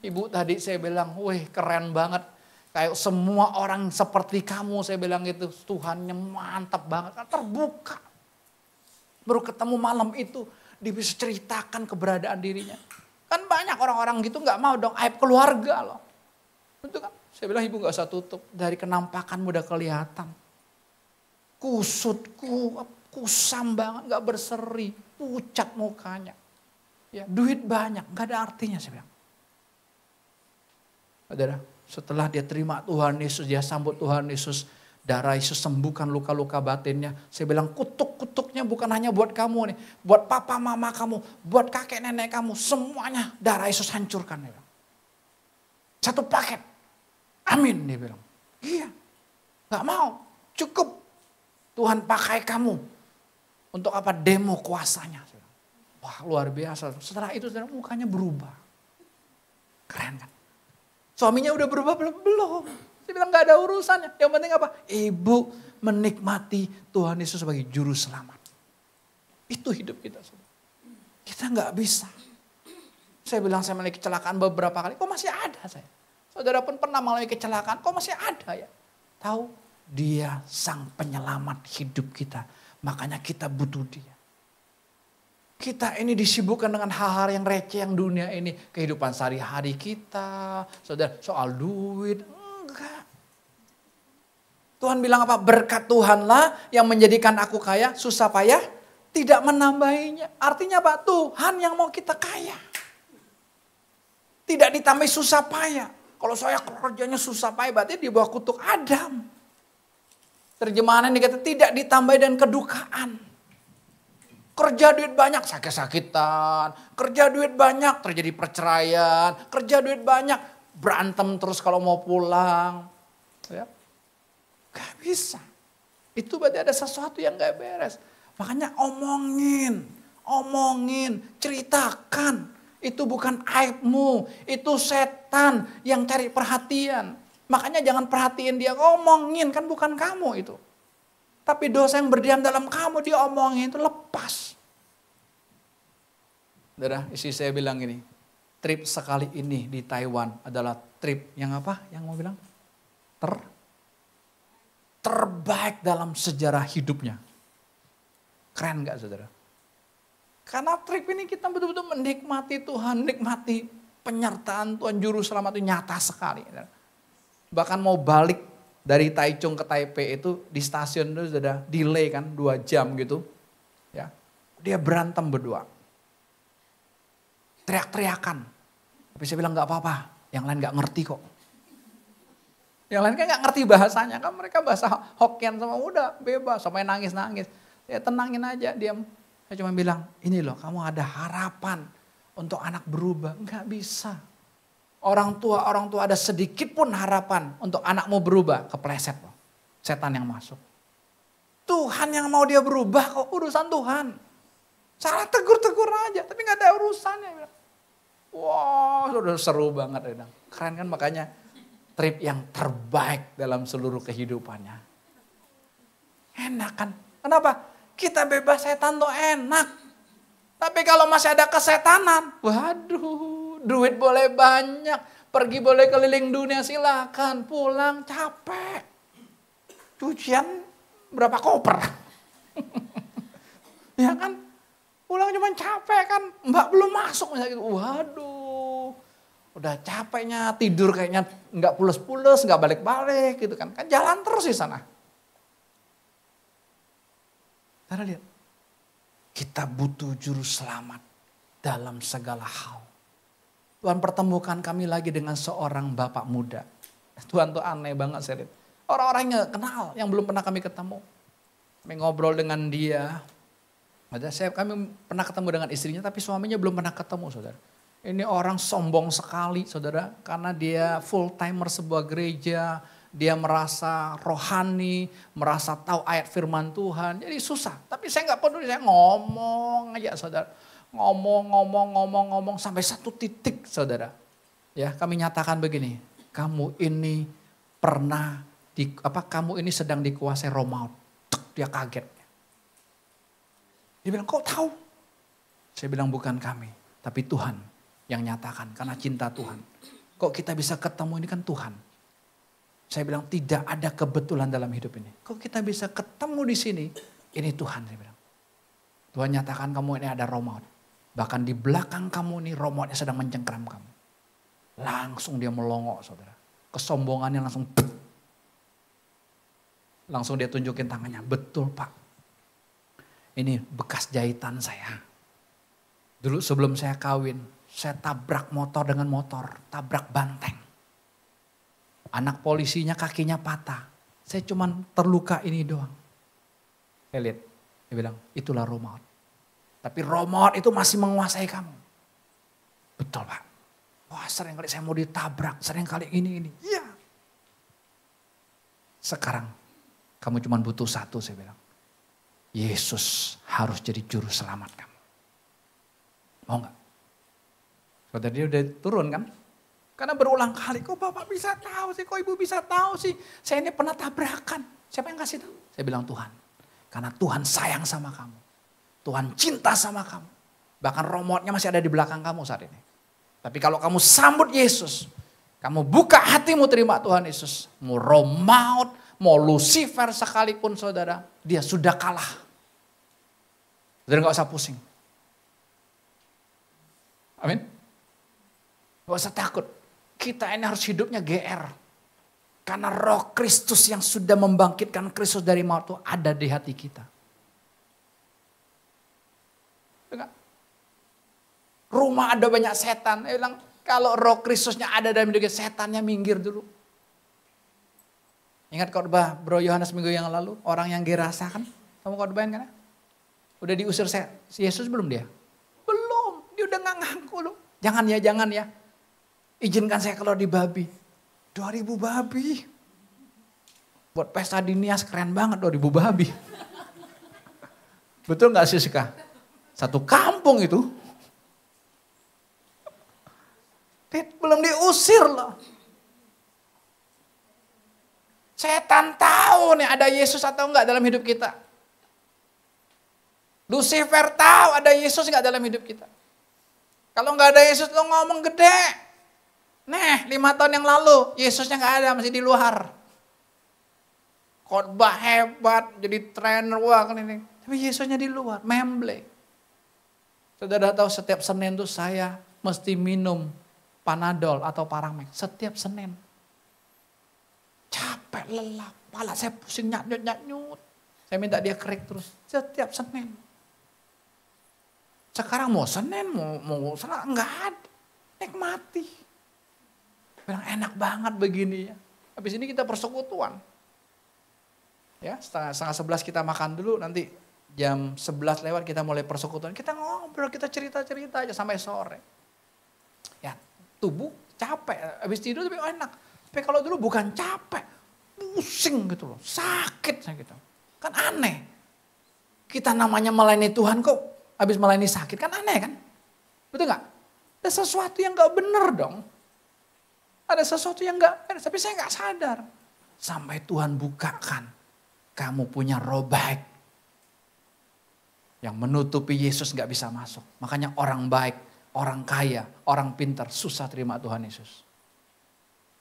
Ibu tadi saya bilang, wih keren banget. Kayak semua orang seperti kamu, saya bilang gitu. Tuhannya mantap banget, terbuka. Baru ketemu malam itu, dia bisa ceritakan keberadaan dirinya. Kan banyak orang-orang gitu nggak mau dong, aib keluarga loh. Itu kan, saya bilang ibu nggak usah tutup, dari kenampakanmu udah kelihatan. Kusut, kusam banget, nggak berseri, pucat mukanya. Ya, duit banyak, nggak ada artinya saya bilang. Saudara, setelah dia terima Tuhan Yesus, dia sambut Tuhan Yesus, darah Yesus sembuhkan luka-luka batinnya. Saya bilang kutuk-kutuknya bukan hanya buat kamu nih, buat papa mama kamu, buat kakek nenek kamu, semuanya darah Yesus hancurkan. Dia bilang. Satu paket, amin dia bilang. Iya, gak mau, cukup Tuhan pakai kamu untuk apa demo kuasanya. Wah luar biasa, setelah itu saudara mukanya berubah. Keren kan? Suaminya udah berubah belum? Dia bilang gak ada urusannya. Yang penting apa? Ibu menikmati Tuhan Yesus sebagai juru selamat. Itu hidup kita. Kita gak bisa. Saya bilang saya mengalami kecelakaan beberapa kali. Kok masih ada saya? Saudara pun pernah mengalami kecelakaan. Kok masih ada ya? Tahu? Dia sang penyelamat hidup kita. Makanya kita butuh dia. Kita ini disibukkan dengan hal-hal yang receh yang dunia ini. Kehidupan sehari-hari kita. Saudara, soal duit. Enggak. Tuhan bilang apa? Berkat Tuhanlah yang menjadikan aku kaya. Susah payah tidak menambahinya. Artinya apa? Tuhan yang mau kita kaya. Tidak ditambah susah payah. Kalau saya kerjanya susah payah berarti di bawah kutuk Adam. Terjemahannya dikata tidak ditambah dan kedukaan. Kerja duit banyak sakit-sakitan. Kerja duit banyak terjadi perceraian. Kerja duit banyak berantem terus kalau mau pulang. Ya. Gak bisa. Itu berarti ada sesuatu yang gak beres. Makanya omongin, ceritakan. Itu bukan aibmu. Itu setan yang cari perhatian. Makanya jangan perhatiin dia ngomongin. Kan bukan kamu itu. Tapi dosa yang berdiam dalam kamu dia omongin itu lepas. Saudara, istri saya bilang gini. Trip sekali ini di Taiwan adalah trip yang apa? Yang mau bilang? Terbaik dalam sejarah hidupnya. Keren gak saudara? Karena trip ini kita betul-betul menikmati Tuhan. Menikmati penyertaan Tuhan Juru Selamat itu nyata sekali. Bahkan mau balik dari Taichung ke Taipei itu di stasiun itu sudah delay kan 2 jam gitu. Ya. Dia berantem berdua. Teriak-teriakan. Tapi saya bilang gak apa-apa. Yang lain gak ngerti kok. Yang lain kan gak ngerti bahasanya. Kan mereka bahasa Hokkien sama udah bebas. Sampai nangis-nangis. Ya tenangin aja diam. Saya cuma bilang ini loh kamu ada harapan untuk anak berubah. Gak bisa. Orang tua ada sedikit pun harapan untuk anakmu berubah. Kepleset loh. Setan yang masuk. Tuhan yang mau dia berubah kok urusan Tuhan. Salah tegur-tegur aja tapi gak ada urusannya. Wah udah seru banget. Keren kan makanya trip yang terbaik dalam seluruh kehidupannya. Enak kan? Kenapa? Kita bebas setan tuh enak. Tapi kalau masih ada kesetanan, waduh, duit boleh banyak, pergi boleh keliling dunia silakan, pulang capek. Cucian berapa koper? Ya kan? Pulang cuma capek kan, mbak belum masuk misalnya gitu. Waduh, udah capeknya tidur kayaknya nggak pules-pules, nggak balik-balik gitu kan. Kan jalan terus di sana. Karena lihat, kita butuh juru selamat dalam segala hal. Tuhan pertemukan kami lagi dengan seorang bapak muda. Tuhan tuh aneh banget saya lihat. Orang-orangnya kenal yang belum pernah kami ketemu. Kami ngobrol dengan dia. Kami pernah ketemu dengan istrinya tapi suaminya belum pernah ketemu saudara. Ini orang sombong sekali saudara. Karena dia full timer sebuah gereja. Dia merasa rohani, merasa tahu ayat firman Tuhan. Jadi susah. Tapi saya nggak peduli, saya ngomong aja saudara. Ngomong sampai satu titik saudara. Ya, kami nyatakan begini. Kamu ini kamu ini sedang dikuasai roh maut. Dia kaget. Dia bilang, kok tahu? Saya bilang bukan kami, tapi Tuhan yang nyatakan karena cinta Tuhan. Kok kita bisa ketemu ini kan Tuhan. Saya bilang tidak ada kebetulan dalam hidup ini. Kok kita bisa ketemu di sini? Ini Tuhan saya bilang. Tuhan nyatakan kamu ini ada roh maut. Bahkan di belakang kamu nih romotnya sedang mencengkram kamu. Langsung dia melongok saudara. Kesombongannya langsung. Langsung dia tunjukin tangannya. Betul Pak. Ini bekas jahitan saya. Dulu sebelum saya kawin, saya tabrak motor dengan motor. Tabrak banteng. Anak polisinya kakinya patah. Saya cuman terluka ini doang. Saya lihat. Dia bilang, itulah roh maut. Tapi roh maut itu masih menguasai kamu. Betul Pak. Wah sering kali saya mau ditabrak. Sering kali ini. Iya. Sekarang kamu cuma butuh satu, saya bilang. Yesus harus jadi juru selamat kamu. Mau gak? Saudara dia udah turun kan? Karena berulang kali, kok Bapak bisa tahu sih, kok Ibu bisa tahu sih. Saya ini pernah tabrakan. Siapa yang kasih tahu? Saya bilang Tuhan. Karena Tuhan sayang sama kamu. Tuhan cinta sama kamu. Bahkan remotnya masih ada di belakang kamu saat ini. Tapi kalau kamu sambut Yesus, kamu buka hatimu terima Tuhan Yesus. Mau roh maut, mau Lucifer sekalipun saudara, dia sudah kalah. Saudara gak usah pusing. Amin. Gak usah takut. Kita ini harus hidupnya GR. Karena roh Kristus yang sudah membangkitkan Kristus dari maut itu ada di hati kita. Enggak? Rumah ada banyak setan. Dia bilang kalau roh Kristusnya ada dalam hidup kita, setannya minggir dulu. Ingat khotbah Bro Yohanes minggu yang lalu, orang yang Gerasa kan? Kamu khotbahin kan? Udah diusir Yesus belum dia? Belum, dia udah nggak ngaku loh. Jangan ya. Izinkan saya keluar di babi. 2000 babi. Buat pesta di Nias keren banget 2000 babi. Betul gak sih Sika? Satu kampung itu. Belum diusir loh. Setan tahu nih ada Yesus atau enggak dalam hidup kita. Lucifer tahu ada Yesus enggak dalam hidup kita. Kalau enggak ada Yesus lo ngomong gede. Nih 5 tahun yang lalu Yesusnya enggak ada, masih di luar. Khotbah hebat, jadi trainer wah kan ini. Tapi Yesusnya di luar, memble. Saudara tahu setiap Senin tuh saya mesti minum Panadol atau Paramex setiap Senin. Capek, lelah, kepala saya pusing nyat-nyut. Saya minta dia kerik terus setiap Senin. Sekarang mau Senin, mau Selasa, enggak ada. Nikmati. Bilang enak banget begini ya. Habis ini kita persekutuan. Ya, setengah 11 kita makan dulu, nanti jam 11 lewat kita mulai persekutuan. Kita ngobrol, kita cerita-cerita aja sampai sore. Ya, tubuh capek, habis tidur tapi enak. Tapi kalau dulu bukan capek, pusing gitu loh, sakit gitu. Kan aneh. Kita namanya melayani Tuhan kok habis melayani sakit, kan aneh kan? Betul gak? Ada sesuatu yang gak bener dong. Ada sesuatu yang gak bener, tapi saya gak sadar. Sampai Tuhan bukakan, kamu punya roh baik. Yang menutupi Yesus gak bisa masuk. Makanya orang baik, orang kaya, orang pintar susah terima Tuhan Yesus.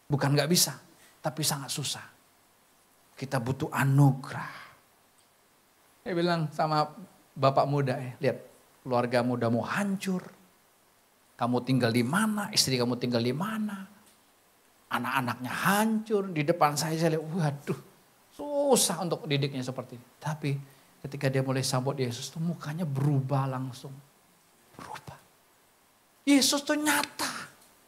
Bukan gak bisa, tapi sangat susah. Kita butuh anugerah. Dia bilang sama bapak muda, lihat keluarga muda mau hancur. Kamu tinggal di mana, istri kamu tinggal di mana. Anak-anaknya hancur, di depan saya lihat, waduh susah untuk didiknya seperti ini. Tapi ketika dia mulai sambut Yesus tuh mukanya berubah langsung. Berubah. Yesus tuh nyata.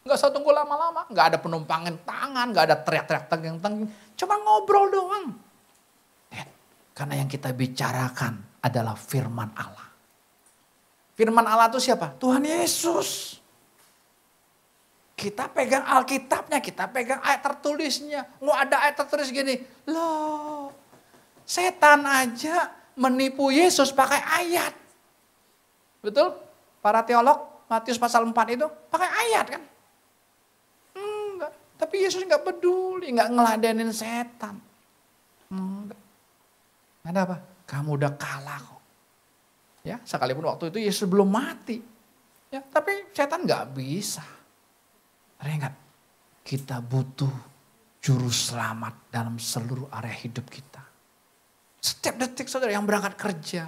Gak usah tunggu lama-lama. Gak ada penumpangin tangan. Gak ada teriak-teriak tengeng-tengeng. Cuma ngobrol doang. Karena yang kita bicarakan adalah firman Allah. Firman Allah itu siapa? Tuhan Yesus. Kita pegang Alkitabnya. Kita pegang ayat tertulisnya. Mau ada ayat tertulis gini. Loh. Setan aja menipu Yesus pakai ayat. Betul? Para teolog Matius pasal 4 itu pakai ayat kan? Enggak. Tapi Yesus enggak peduli, enggak ngeladenin setan. Enggak. Ada apa? Kamu udah kalah kok. Ya, sekalipun waktu itu Yesus belum mati. Ya, tapi setan enggak bisa. Ada ingat? Kita butuh juru selamat dalam seluruh area hidup kita. Setiap detik saudara yang berangkat kerja.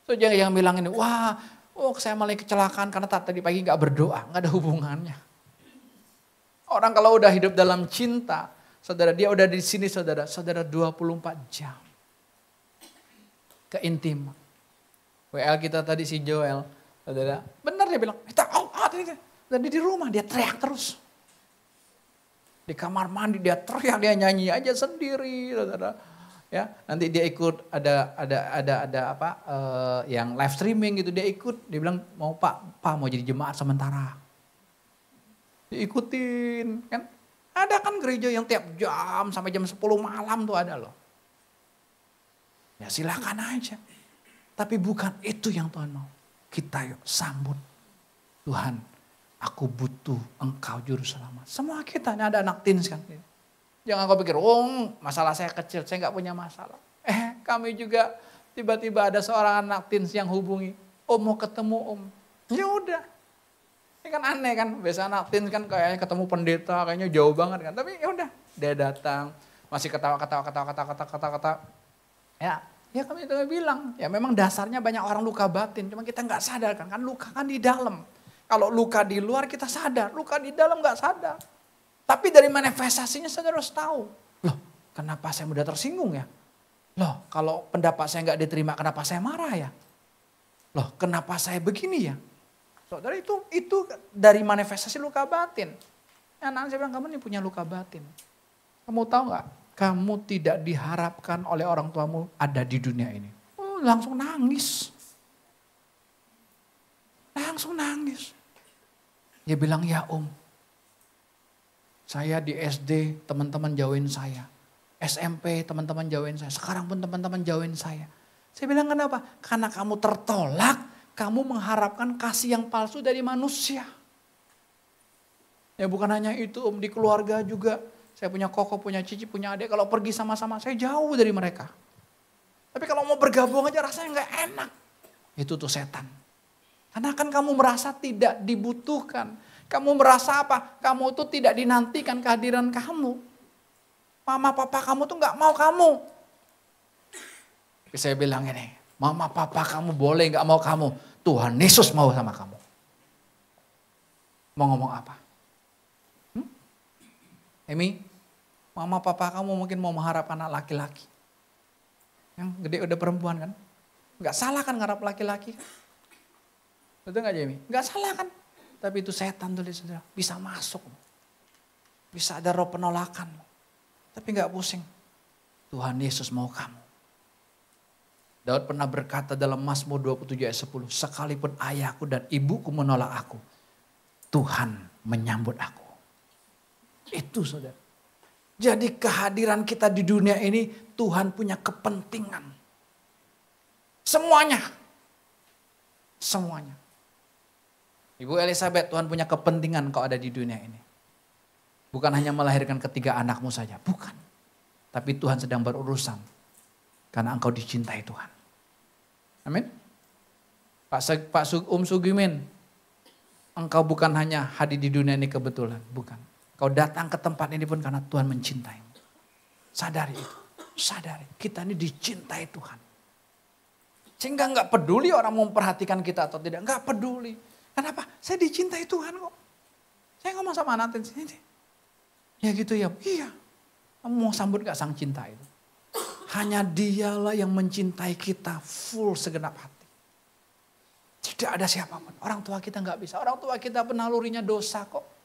Saudara yang bilang ini, wah Oh saya malah kecelakaan karena tadi pagi gak berdoa. Gak ada hubungannya. Orang kalau udah hidup dalam cinta, saudara dia udah di sini saudara 24 jam. Keintiman. WL kita tadi si Joel, saudara, benar dia bilang, tadi di rumah dia teriak terus. Di kamar mandi dia teriak, dia nyanyi aja sendiri, saudara. Ya, nanti dia ikut ada yang live streaming gitu, dia ikut, dia bilang mau Pak mau jadi jemaat sementara. Diikutin kan. Ada kan gereja yang tiap jam sampai jam 10 malam tuh ada loh. Ya silakan aja. Tapi bukan itu yang Tuhan mau. Kita yuk sambut. Tuhan, aku butuh Engkau juru selamat. Semua kita, ini ada anak teens kan. Jangan kau pikir, masalah saya kecil, saya gak punya masalah. Kami juga tiba-tiba ada seorang anak teens yang hubungi. Om mau ketemu om. Ya udah. Ini kan aneh kan, biasa anak teens kan kayaknya ketemu pendeta, kayaknya jauh banget kan. Tapi ya udah, dia datang, masih ketawa. Ya kami itu bilang, ya memang dasarnya banyak orang luka batin, cuma kita nggak sadar kan luka kan di dalam. Kalau luka di luar kita sadar, luka di dalam nggak sadar. Tapi dari manifestasinya saudara harus tahu. Loh, kenapa saya mudah tersinggung ya? Loh, kalau pendapat saya nggak diterima, kenapa saya marah ya? Loh, kenapa saya begini ya? Saudara itu dari manifestasi luka batin. Anak saya bilang, kamu ini punya luka batin. Kamu tahu nggak? Kamu tidak diharapkan oleh orang tuamu ada di dunia ini. Langsung nangis. Langsung nangis. Dia bilang, ya om. Saya di SD, teman-teman jauhin saya. SMP, teman-teman jauhin saya. Sekarang pun teman-teman jauhin saya. Saya bilang, kenapa? Karena kamu tertolak, kamu mengharapkan kasih yang palsu dari manusia. Ya bukan hanya itu om, di keluarga juga. Saya punya koko, punya cici, punya adik. Kalau pergi sama-sama, saya jauh dari mereka. Tapi kalau mau bergabung aja rasanya gak enak. Itu tuh setan. Karena kan kamu merasa tidak dibutuhkan. Kamu merasa apa? Kamu tuh tidak dinantikan kehadiran kamu. Mama papa kamu tuh gak mau kamu. Tapi saya bilang ini, mama papa kamu boleh gak mau kamu. Tuhan Yesus mau sama kamu. Mau ngomong apa? Emi, mama papa kamu mungkin mau mengharapkan anak laki-laki. Yang gede udah perempuan kan. Gak salah kan ngarap laki-laki kan. Betul gak Jamie? Gak salah kan. Tapi itu setan tuh saudara. Bisa masuk. Bisa ada roh penolakan. Tapi gak pusing. Tuhan Yesus mau kamu. Daud pernah berkata dalam Mazmur 27 ayat 10. Sekalipun ayahku dan ibuku menolak aku. Tuhan menyambut aku. Itu saudara. Jadi kehadiran kita di dunia ini Tuhan punya kepentingan. Semuanya. Semuanya. Ibu Elizabeth, Tuhan punya kepentingan kau ada di dunia ini. Bukan hanya melahirkan ketiga anakmu saja. Bukan. Tapi Tuhan sedang berurusan. Karena engkau dicintai Tuhan. Amin. Pak Sugimin. Engkau bukan hanya hadir di dunia ini kebetulan. Bukan. Kau datang ke tempat ini pun karena Tuhan mencintaimu. Sadari itu. Sadari. Kita ini dicintai Tuhan. Sehingga gak peduli orang memperhatikan kita atau tidak. Gak peduli. Kenapa? Saya dicintai Tuhan kok. Saya ngomong sama anak sini. Ya gitu ya. Iya. Kamu mau sambut gak sang cinta itu? Hanya dialah yang mencintai kita full segenap hati. Tidak ada siapapun. Orang tua kita gak bisa. Orang tua kita penalurinya dosa kok.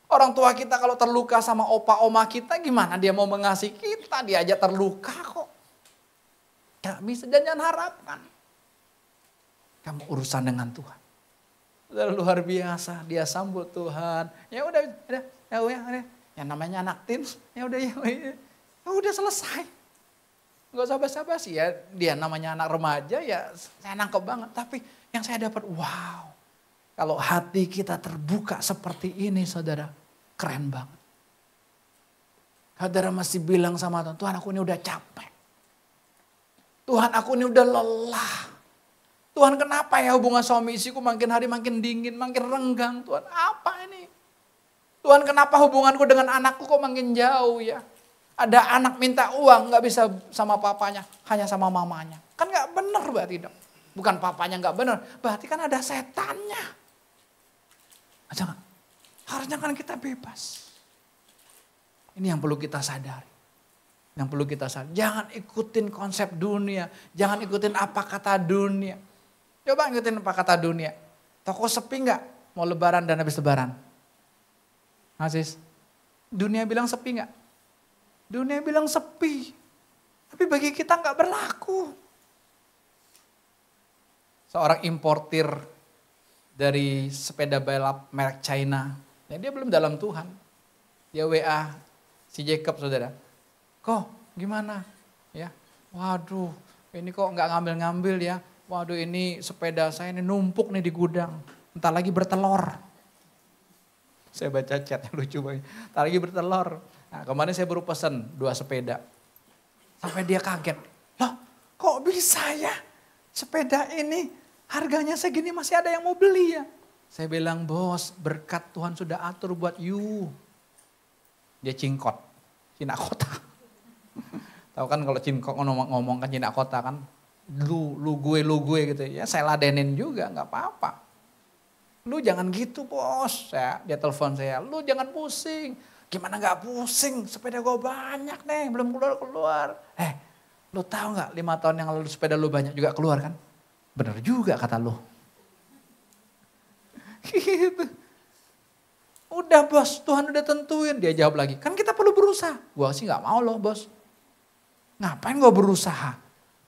Orang tua kita kalau terluka sama opa oma kita gimana dia mau mengasihi kita. Dia aja terluka kok. Gak bisa dan jangan harapkan. Kamu urusan dengan Tuhan. Luar biasa, dia sambut Tuhan. Ya udah. Yang namanya anak teens, ya udah selesai. Gak usah basa-basi ya, dia namanya anak remaja ya saya nangkep banget. Tapi yang saya dapat, wow. Kalau hati kita terbuka seperti ini saudara, keren banget. Saudara masih bilang sama Tuhan, Tuhan aku ini udah capek. Tuhan aku ini udah lelah. Tuhan kenapa ya hubungan suami istriku makin hari makin dingin, makin renggang. Tuhan apa ini? Tuhan kenapa hubunganku dengan anakku kok makin jauh ya? Ada anak minta uang gak bisa sama papanya, hanya sama mamanya. Kan gak benar berarti dong. Bukan papanya nggak benar, berarti kan ada setannya. Jangan. Harusnya kan kita bebas. Ini yang perlu kita sadari. Yang perlu kita sadari. Jangan ikutin konsep dunia. Jangan ikutin apa kata dunia. Coba ikutin apa kata dunia. Toko sepi nggak? Mau lebaran dan habis lebaran. Aziz, dunia bilang sepi nggak? Dunia bilang sepi. Tapi bagi kita nggak berlaku. Seorang importir dari sepeda balap merek China. Ya dia belum dalam Tuhan. Dia WA si Jacob saudara. Kok gimana? Ya, waduh ini kok nggak ngambil-ngambil ya. Waduh ini sepeda saya ini numpuk nih di gudang. Entar lagi bertelur. Saya baca chat yang lucu banget. Entar lagi bertelur. Nah kemarin saya baru pesen 2 sepeda. Sampai dia kaget. Loh kok bisa ya sepeda ini harganya segini masih ada yang mau beli ya. Saya bilang bos berkat Tuhan sudah atur buat you. Dia cingkot. Cina kota. Tahu kan kalau cingkot ngomong kan Cina kota kan. Lu gue gitu ya. Saya ladenin juga gak apa-apa. Lu jangan gitu bos, dia telepon saya, lu jangan pusing. Gimana gak pusing, sepeda gue banyak nih, belum keluar. Lu tahu gak 5 tahun yang lalu sepeda lu banyak juga keluar kan? Bener juga kata lu. Gitu. Udah bos, Tuhan udah tentuin. Dia jawab lagi, kan kita perlu berusaha. Gue sih gak mau loh bos. Ngapain gue berusaha?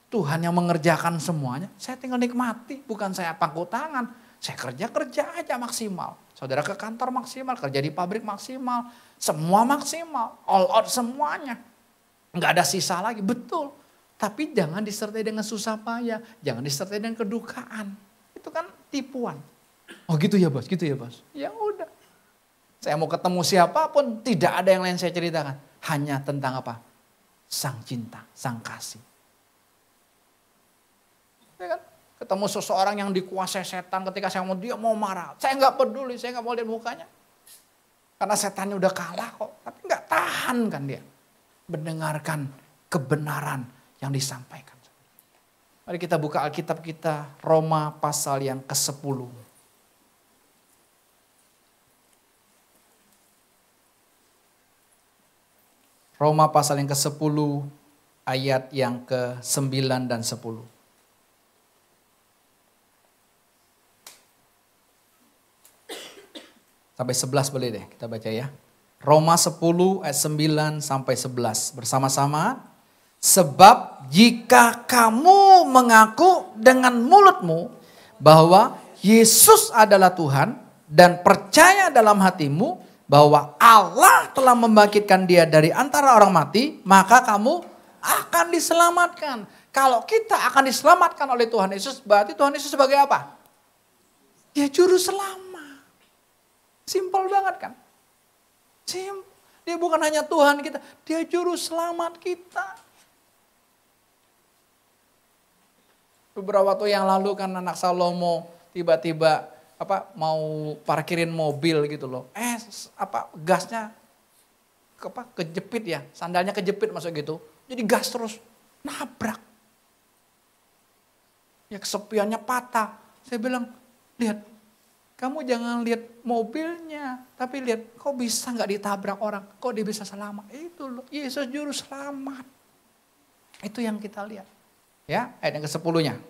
Tuhan yang mengerjakan semuanya, saya tinggal nikmati, bukan saya pangku tangan. Saya kerja aja maksimal. Saudara ke kantor maksimal, kerja di pabrik maksimal. Semua maksimal, all out semuanya. Nggak ada sisa lagi, betul. Tapi jangan disertai dengan susah payah. Jangan disertai dengan kedukaan. Itu kan tipuan. Oh gitu ya bos, gitu ya bos. Ya udah. Saya mau ketemu siapapun, tidak ada yang lain saya ceritakan. Hanya tentang apa? Sang cinta, sang kasih. Ya kan? Ketemu seseorang yang dikuasai setan ketika dia mau marah. Saya nggak peduli, saya nggak mau lihat mukanya. Karena setannya udah kalah kok. Tapi nggak tahan kan dia. Mendengarkan kebenaran yang disampaikan. Mari kita buka Alkitab kita. Roma pasal yang ke-10. Roma pasal yang ke-10 ayat yang ke-9 dan 10. Sampai 11 boleh deh kita baca ya. Roma 10 ayat 9 sampai 11 bersama-sama. Sebab jika kamu mengaku dengan mulutmu bahwa Yesus adalah Tuhan dan percaya dalam hatimu bahwa Allah telah membangkitkan dia dari antara orang mati, maka kamu akan diselamatkan. Kalau kita akan diselamatkan oleh Tuhan Yesus, berarti Tuhan Yesus sebagai apa? Ya juru selamat. Simpel banget kan? Dia bukan hanya Tuhan kita, dia juru selamat kita. Beberapa waktu yang lalu kan anak Salomo tiba-tiba mau parkirin mobil gitu loh. Gasnya kejepit ya, sandalnya kejepit masuk gitu. Jadi gas terus nabrak. Ya kesepiannya patah. Saya bilang, lihat. Kamu jangan lihat mobilnya, tapi lihat kok bisa nggak ditabrak orang, kok dia bisa selamat. Itu loh, Yesus juru selamat. Itu yang kita lihat. Ya, ayat yang ke-10-nya.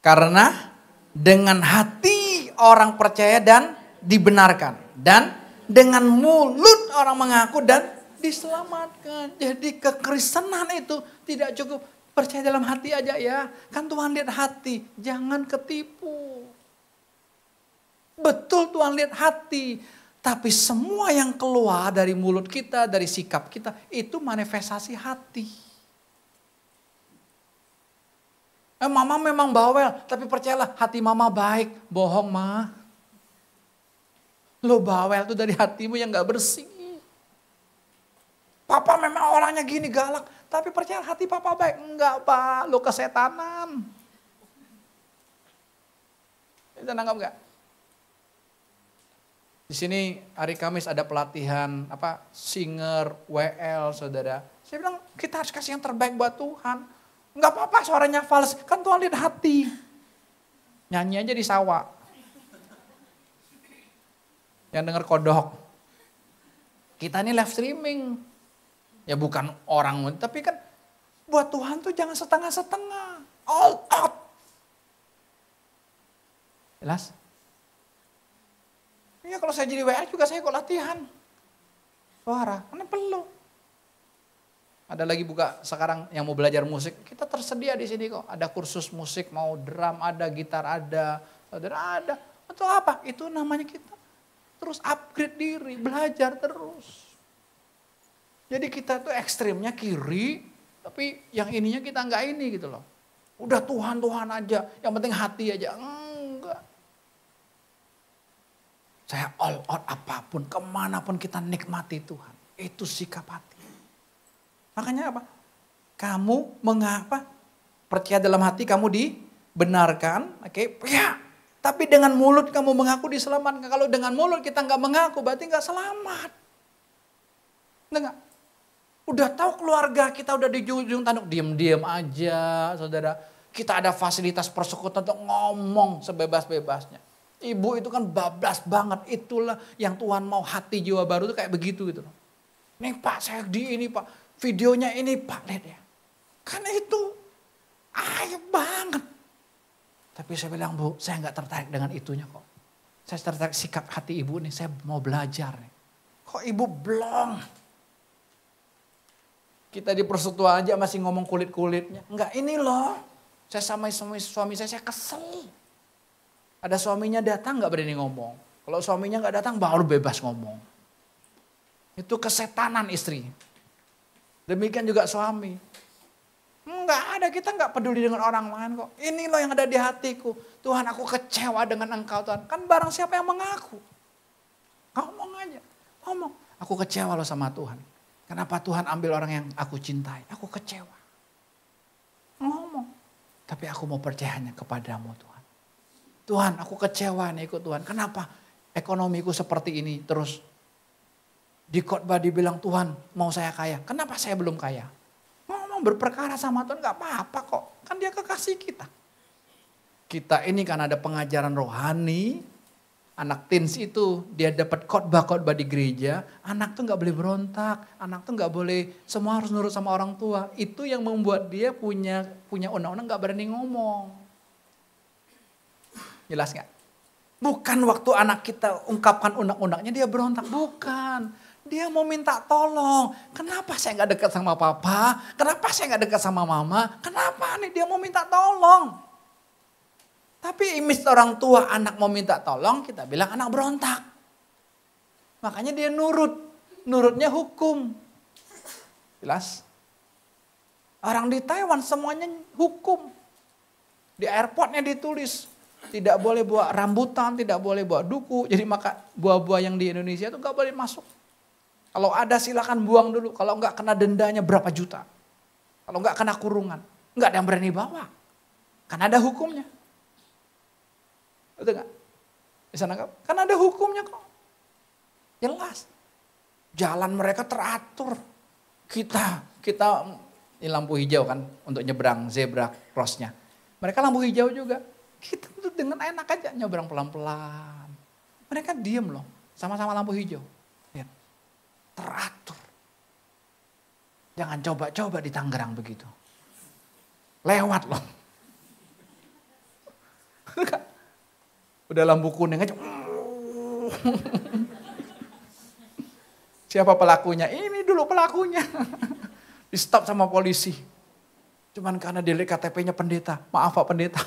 Karena dengan hati orang percaya dan dibenarkan, dan dengan mulut orang mengaku dan diselamatkan. Jadi kekristenan itu tidak cukup percaya dalam hati aja ya. Kan Tuhan lihat hati, jangan ketipu. Betul Tuhan lihat hati. Tapi semua yang keluar dari mulut kita, dari sikap kita, itu manifestasi hati. Mama memang bawel, tapi percayalah hati mama baik. Bohong ma. Lo bawel tuh dari hatimu yang gak bersih. Papa memang orangnya gini galak, tapi percaya hati papa baik. Enggak pak, lo kesetanan. Bisa nangkap enggak? Di sini hari Kamis ada pelatihan singer, WL, saudara. Saya bilang kita harus kasih yang terbaik buat Tuhan. Enggak apa-apa suaranya fals, kan Tuhan lihat hati. Nyanyi aja di sawah. Yang denger kodok. Kita ini live streaming. Ya bukan orang, tapi kan buat Tuhan tuh jangan setengah-setengah. All out. Jelas? Iya kalau saya jadi WL juga saya kok latihan. Suara, karena perlu. Ada lagi buka sekarang yang mau belajar musik, kita tersedia di sini kok. Ada kursus musik, mau drum ada, gitar ada, saudara ada. Untuk apa? Itu namanya kita terus upgrade diri, belajar terus. Jadi kita tuh ekstrimnya kiri, tapi yang ininya kita enggak ini gitu loh. Udah Tuhan aja, yang penting hati aja. Enggak. Saya all out apapun, kemanapun kita nikmati Tuhan. Itu sikap hati. Makanya apa? Kamu mengapa? Percaya dalam hati kamu dibenarkan, oke? Ya. Tapi dengan mulut kamu mengaku diselamatkan. Kalau dengan mulut kita nggak mengaku, berarti nggak selamat. Enggak. Udah tahu keluarga kita udah di ujung tanduk, diam-diam aja, saudara. Kita ada fasilitas persekutuan untuk ngomong sebebas-bebasnya. Ibu itu kan bablas banget. Itulah yang Tuhan mau, hati jiwa baru itu kayak begitu gitu loh. Nih Pak, saya di ini Pak. Videonya ini Pak, lihat ya. Kan itu aib banget. Tapi saya bilang Bu, saya nggak tertarik dengan itunya kok. Saya tertarik sikap hati ibu nih, saya mau belajar nih. Kok ibu blong? Kita di persekutuan aja masih ngomong kulit-kulitnya. Enggak, ini loh. Saya sama suami saya kesel. Ada suaminya datang nggak berani ngomong. Kalau suaminya nggak datang baru bebas ngomong. Itu kesetanan istri. Demikian juga suami. Enggak ada, kita enggak peduli dengan orang lain kok. Ini loh yang ada di hatiku. Tuhan, aku kecewa dengan engkau Tuhan. Kan barang siapa yang mengaku. Ngomong aja. Ngomong. Aku kecewa loh sama Tuhan. Kenapa Tuhan ambil orang yang aku cintai. Aku kecewa. Ngomong. Tapi aku mau percayanya kepadamu Tuhan. Tuhan, aku kecewa nih ikut Tuhan. Kenapa ekonomiku seperti ini terus. Di khotbah dibilang Tuhan mau saya kaya. Kenapa saya belum kaya? Ngomong berperkara sama Tuhan gak apa-apa kok. Kan dia kekasih kita. Kita ini kan ada pengajaran rohani. Anak teens itu dia dapat khotbah-khotbah di gereja. Anak tuh gak boleh berontak. Anak tuh gak boleh semua harus nurut sama orang tua. Itu yang membuat dia punya undang-undang gak berani ngomong. Jelas gak? Bukan waktu anak kita ungkapkan undang-undangnya dia berontak. Bukan. Dia mau minta tolong. Kenapa saya gak dekat sama papa? Kenapa saya gak dekat sama mama? Kenapa nih dia mau minta tolong? Tapi image orang tua anak mau minta tolong kita bilang anak berontak. Makanya dia nurut. Nurutnya hukum. Jelas? Orang di Taiwan semuanya hukum. Di airportnya ditulis. Tidak boleh bawa rambutan, tidak boleh bawa duku. Jadi maka buah-buah yang di Indonesia itu gak boleh masuk. Kalau ada silakan buang dulu. Kalau enggak kena dendanya berapa juta. Kalau enggak kena kurungan. Enggak ada yang berani bawa. Kan ada hukumnya. Betul enggak? Bisa nangkap? Kan ada hukumnya kok. Jelas. Jalan mereka teratur. Kita ini lampu hijau kan untuk nyebrang zebra crossnya. Mereka lampu hijau juga. Kita tuh dengan enak aja nyebrang pelan-pelan. Mereka diem loh. Sama-sama lampu hijau. Lihat. Teratur. Jangan coba-coba di Tangerang begitu. Lewat loh. Udah lampu kuning aja. Siapa pelakunya? Ini dulu pelakunya. Di stop sama polisi. Cuman karena dilihat KTP-nya pendeta. Maaf Pak Pendeta.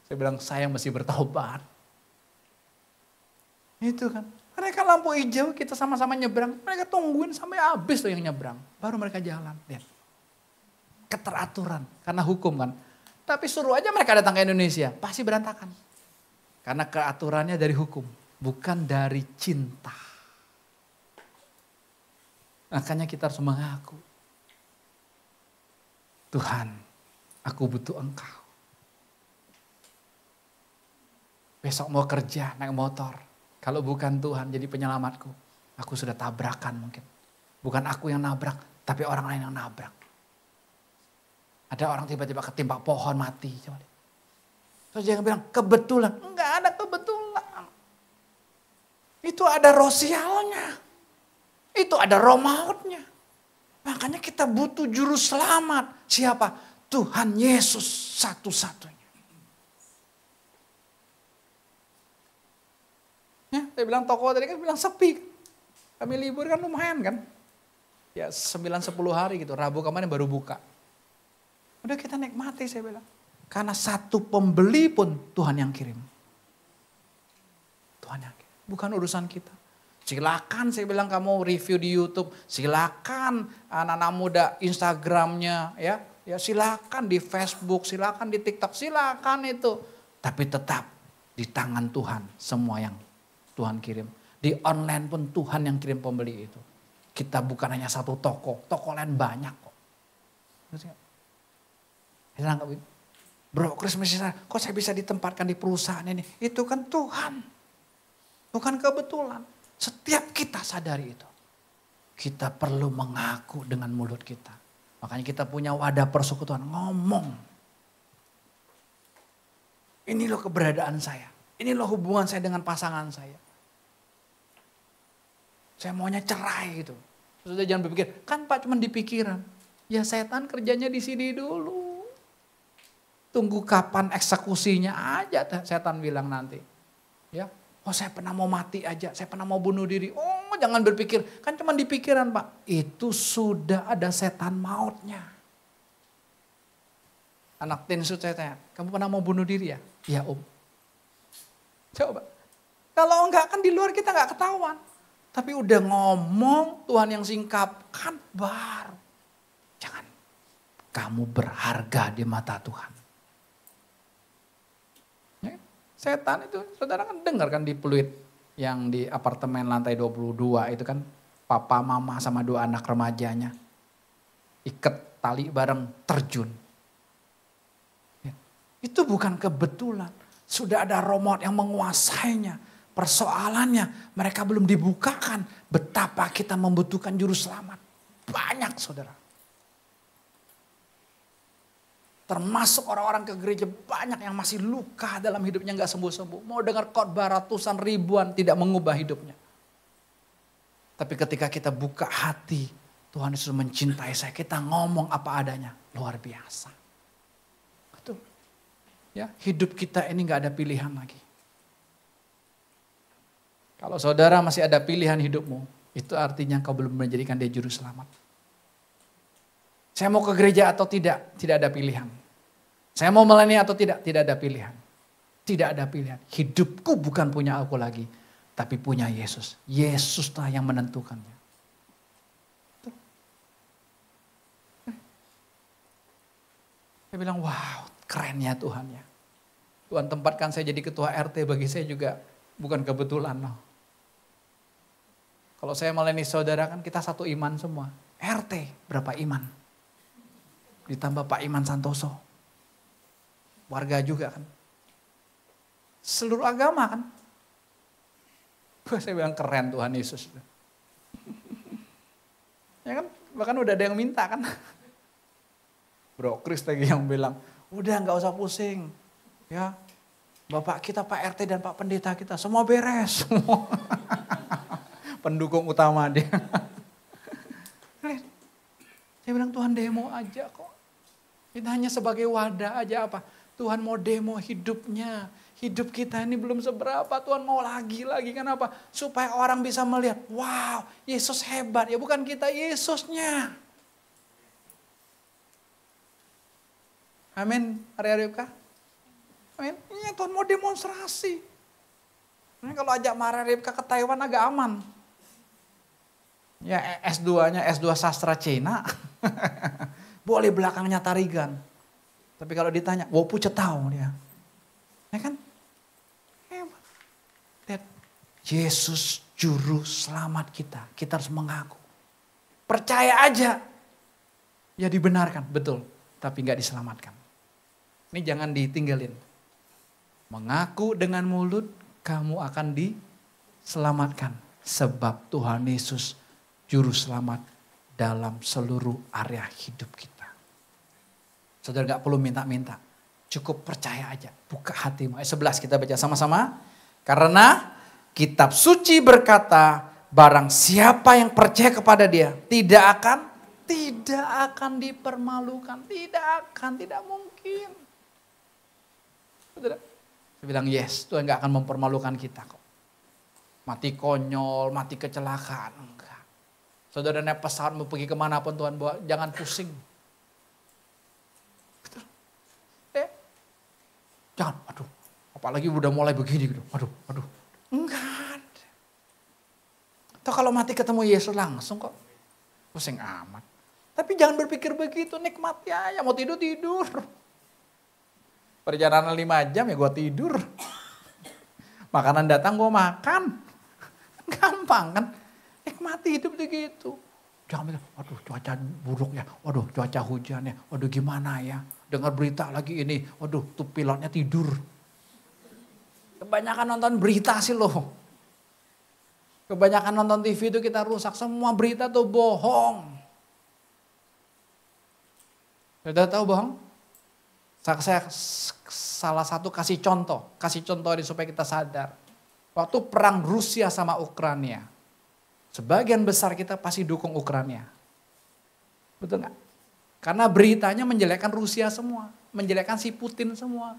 Saya bilang saya mesti bertobat. Itu kan. Mereka lampu hijau, kita sama-sama nyebrang. Mereka tungguin sampai habis tuh yang nyebrang. Baru mereka jalan. Lihat. Keteraturan. Karena hukum kan. Tapi suruh aja mereka datang ke Indonesia. Pasti berantakan. Karena keaturannya dari hukum. Bukan dari cinta. Makanya kita harus mengaku. Tuhan, aku butuh Engkau. Besok mau kerja naik motor. Kalau bukan Tuhan jadi penyelamatku, aku sudah tabrakan mungkin. Bukan aku yang nabrak, tapi orang lain yang nabrak. Ada orang tiba-tiba ketimpa pohon mati. Coba lihat. Terus jangan bilang kebetulan. Enggak ada kebetulan. Itu ada roh sialnya. Itu ada roh mautnya. Makanya kita butuh juru selamat. Siapa? Tuhan Yesus satu-satunya. Ya, saya bilang toko tadi kan bilang sepi. Kami libur kan lumayan kan. Ya 9-10 hari gitu. Rabu kemarin baru buka. Udah kita nikmati saya bilang. Karena satu pembeli pun Tuhan yang kirim. Tuhan yang kirim. Bukan urusan kita. Silakan saya bilang kamu review di YouTube. Silakan anak-anak muda Instagramnya ya. Ya silakan di Facebook, silakan di TikTok, silakan itu. Tapi tetap di tangan Tuhan semua yang Tuhan kirim. Di online pun Tuhan yang kirim pembeli itu. Kita bukan hanya satu toko lain banyak kok. Bro, Chris kok saya bisa ditempatkan di perusahaan ini? Itu kan Tuhan. Bukan kebetulan. Setiap kita sadari itu. Kita perlu mengaku dengan mulut kita. Makanya kita punya wadah persekutuan. Ngomong. Ini loh keberadaan saya. Ini loh hubungan saya dengan pasangan saya. Saya maunya cerai gitu. Sudah jangan berpikir, kan Pak cuma di pikiran. Ya setan kerjanya di sini dulu. Tunggu kapan eksekusinya aja setan bilang nanti. Ya, oh saya pernah mau mati aja, saya pernah mau bunuh diri. Oh jangan berpikir, kan cuma di pikiran Pak. Itu sudah ada setan mautnya. Anak tinsu saya tanya, kamu pernah mau bunuh diri ya? Iya Om. Coba. Kalau enggak kan di luar kita enggak ketahuan. Tapi udah ngomong Tuhan yang singkapkan baru. Jangan. Kamu berharga di mata Tuhan. Ya, setan itu saudara kan dengar kan di Pluit yang di apartemen lantai 22 itu kan papa mama sama 2 anak remajanya. Ikat tali bareng terjun. Ya, itu bukan kebetulan. Sudah ada roh maut yang menguasainya. Persoalannya mereka belum dibukakan betapa kita membutuhkan juru selamat. Banyak saudara. Termasuk orang-orang ke gereja banyak yang masih luka dalam hidupnya gak sembuh-sembuh. Mau dengar khotbah ratusan ribuan tidak mengubah hidupnya. Tapi ketika kita buka hati, Tuhan Yesus mencintai saya. Kita ngomong apa adanya, luar biasa. Betul. Ya, hidup kita ini gak ada pilihan lagi. Kalau saudara masih ada pilihan hidupmu, itu artinya kau belum menjadikan dia juru selamat. Saya mau ke gereja atau tidak, tidak ada pilihan. Saya mau melayani atau tidak, tidak ada pilihan. Tidak ada pilihan. Hidupku bukan punya aku lagi, tapi punya Yesus. Yesuslah yang menentukannya. Saya bilang, wow, kerennya Tuhan ya. Tuhan tempatkan saya jadi ketua RT, bagi saya juga bukan kebetulan loh. Kalau saya melayani saudara kan kita satu iman semua. RT berapa iman? Ditambah Pak Iman Santoso. Warga juga kan. Seluruh agama kan. Saya bilang keren Tuhan Yesus. Ya kan, bahkan udah ada yang minta kan. Bro Chris lagi yang bilang, udah gak usah pusing. Ya, Bapak kita Pak RT dan Pak Pendeta kita semua beres. Pendukung utama dia. Saya bilang Tuhan demo aja kok. Kita hanya sebagai wadah aja apa. Tuhan mau demo hidupnya. Hidup kita ini belum seberapa. Tuhan mau lagi kenapa? Supaya orang bisa melihat. Wow Yesus hebat. Ya bukan kita Yesusnya. Amin. Hari-hari kah? Amin. Ini Tuhan mau demonstrasi. Nah, kalau ajak Maria Ribka ke Taiwan agak aman. Ya S2-nya S2 sastra Cina. Boleh belakangnya tarigan. Tapi kalau ditanya, wopu cetau dia. Ya kan? Hebat. Lihat. Yesus juru selamat kita. Kita harus mengaku. Percaya aja. Ya dibenarkan, betul. Tapi gak diselamatkan. Ini jangan ditinggalin. Mengaku dengan mulut, kamu akan selamatkan. Sebab Tuhan Yesus juru selamat dalam seluruh area hidup kita. Saudara gak perlu minta-minta. Cukup percaya aja. Buka hatimu. Ayat 11 kita baca sama-sama. Karena kitab suci berkata, barang siapa yang percaya kepada dia tidak akan dipermalukan. Tidak mungkin. Saudara, saya bilang yes, Tuhan gak akan mempermalukan kita kok. Mati konyol, mati kecelakaan, enggak. Saudara naik pesawat mau pergi kemanapun Tuhan bawa, jangan pusing. Betul. Jangan, aduh, apalagi udah mulai begini gitu, aduh. Enggak. Atau kalau mati ketemu Yesus langsung kok, pusing amat. Tapi jangan berpikir begitu, nikmati aja, mau tidur. Perjalanan 5 jam ya gue tidur. Makanan datang gue makan. Gampang kan. Nikmati hidup begitu. Jangan bilang, waduh cuaca buruk ya. Waduh cuaca hujan ya. Waduh gimana ya. Dengar berita lagi ini. Waduh tuh pilotnya tidur. Kebanyakan nonton berita sih loh. Kebanyakan nonton TV itu kita rusak. Semua berita tuh bohong. Sudah tahu bohong? Saya salah satu kasih contoh ini supaya kita sadar. Waktu perang Rusia sama Ukraina, sebagian besar kita pasti dukung Ukraina. Betul nggak? Karena beritanya menjelekkan Rusia semua, menjelekkan si Putin semua.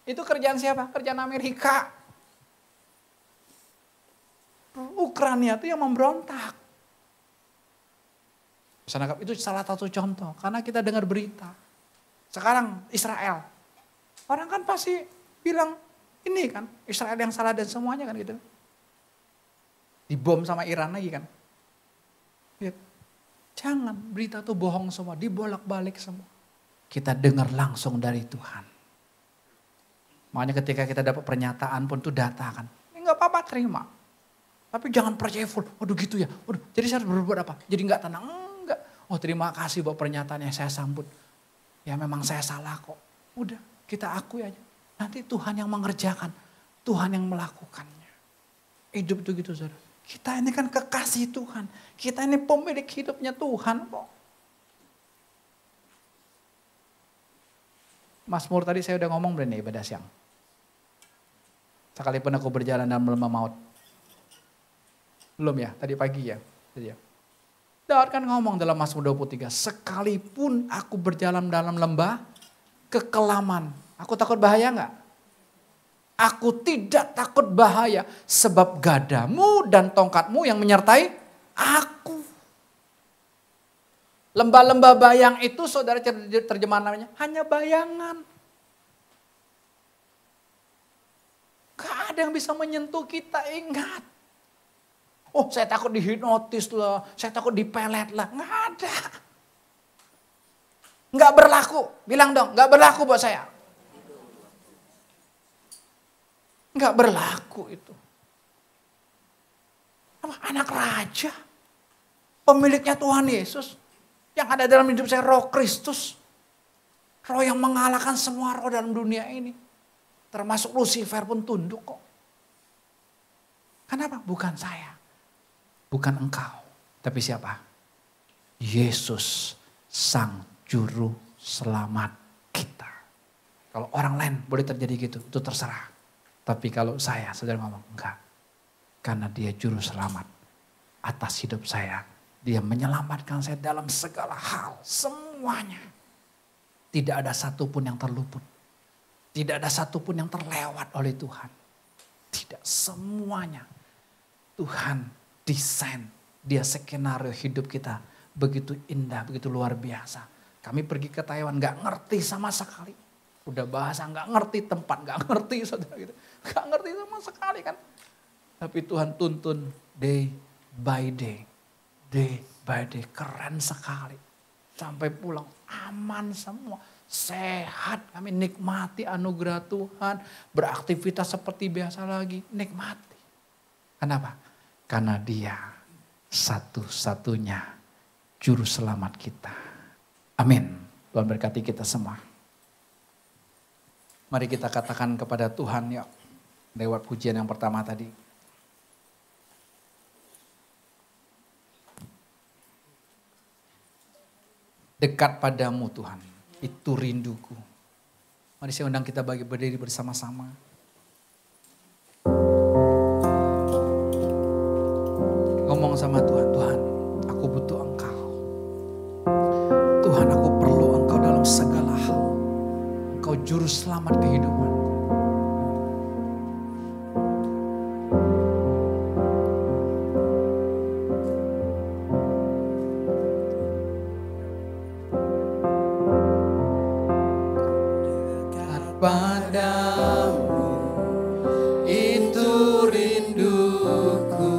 Itu kerjaan siapa? Kerjaan Amerika. Ukraina itu yang memberontak. Itu salah satu contoh, karena kita dengar berita. Sekarang Israel, orang kan pasti bilang ini kan Israel yang salah dan semuanya kan gitu. Dibom sama Iran lagi kan. Jangan, berita tuh bohong semua, dibolak-balik semua. Kita dengar langsung dari Tuhan. Makanya ketika kita dapat pernyataan pun tuh data kan. Enggak apa-apa terima. Tapi jangan percaya full, waduh gitu ya. Waduh, jadi saya harus berbuat apa? Jadi enggak tenang, enggak. Oh terima kasih buat pernyataan yang saya sambut. Ya memang saya salah kok. Udah, kita akui aja. Nanti Tuhan yang mengerjakan. Tuhan yang melakukannya. Hidup itu gitu saudara. Kita ini kan kekasih Tuhan. Kita ini pemilik hidupnya Tuhan kok. Mazmur tadi saya udah ngomong belum nih ibadah siang. Sekalipun aku berjalan dalam lembah maut. Belum ya, tadi pagi ya. Daud kan ngomong dalam Mazmur 23. Sekalipun aku berjalan dalam lembah kekelaman. Aku takut bahaya enggak? Aku tidak takut bahaya. Sebab gadamu dan tongkatmu yang menyertai aku. Lembah-lembah bayang itu saudara terjemahan namanya. Hanya bayangan. Gak ada yang bisa menyentuh kita, ingat. Oh saya takut dihipnotis lah, saya takut dipelet lah. Nggak ada. Nggak berlaku. Bilang dong, nggak berlaku buat saya. Nggak berlaku itu. Anak raja. Pemiliknya Tuhan Yesus. Yang ada dalam hidup saya roh Kristus. Roh yang mengalahkan semua roh dalam dunia ini. Termasuk Lucifer pun tunduk kok. Kenapa? Bukan saya. Bukan engkau, tapi siapa? Yesus sang juru selamat kita. Kalau orang lain boleh terjadi gitu, itu terserah. Tapi kalau saya, saudara ngomong, enggak. Karena dia juru selamat atas hidup saya. Dia menyelamatkan saya dalam segala hal, semuanya. Tidak ada satupun yang terluput. Tidak ada satupun yang terlewat oleh Tuhan. Tidak, semuanya. Tuhan desain, dia skenario hidup kita begitu indah, begitu luar biasa. Kami pergi ke Taiwan gak ngerti sama sekali. Udah bahasa gak ngerti, tempat gak ngerti saudara gitu. Gak ngerti sama sekali kan. Tapi Tuhan tuntun day by day. Day by day, keren sekali. Sampai pulang aman semua. Sehat, kami nikmati anugerah Tuhan. Beraktivitas seperti biasa lagi, nikmati. Kenapa? Karena dia satu-satunya juru selamat kita. Amin. Tuhan berkati kita semua. Mari kita katakan kepada Tuhan ya. Lewat pujian yang pertama tadi. dekat padamu Tuhan. Itu rinduku. Mari saya undang kita berdiri bersama-sama. Ngomong sama Tuhan, Tuhan aku butuh Engkau. Tuhan aku perlu Engkau dalam segala hal. Engkau juru selamat kehidupan. Padamu itu rinduku.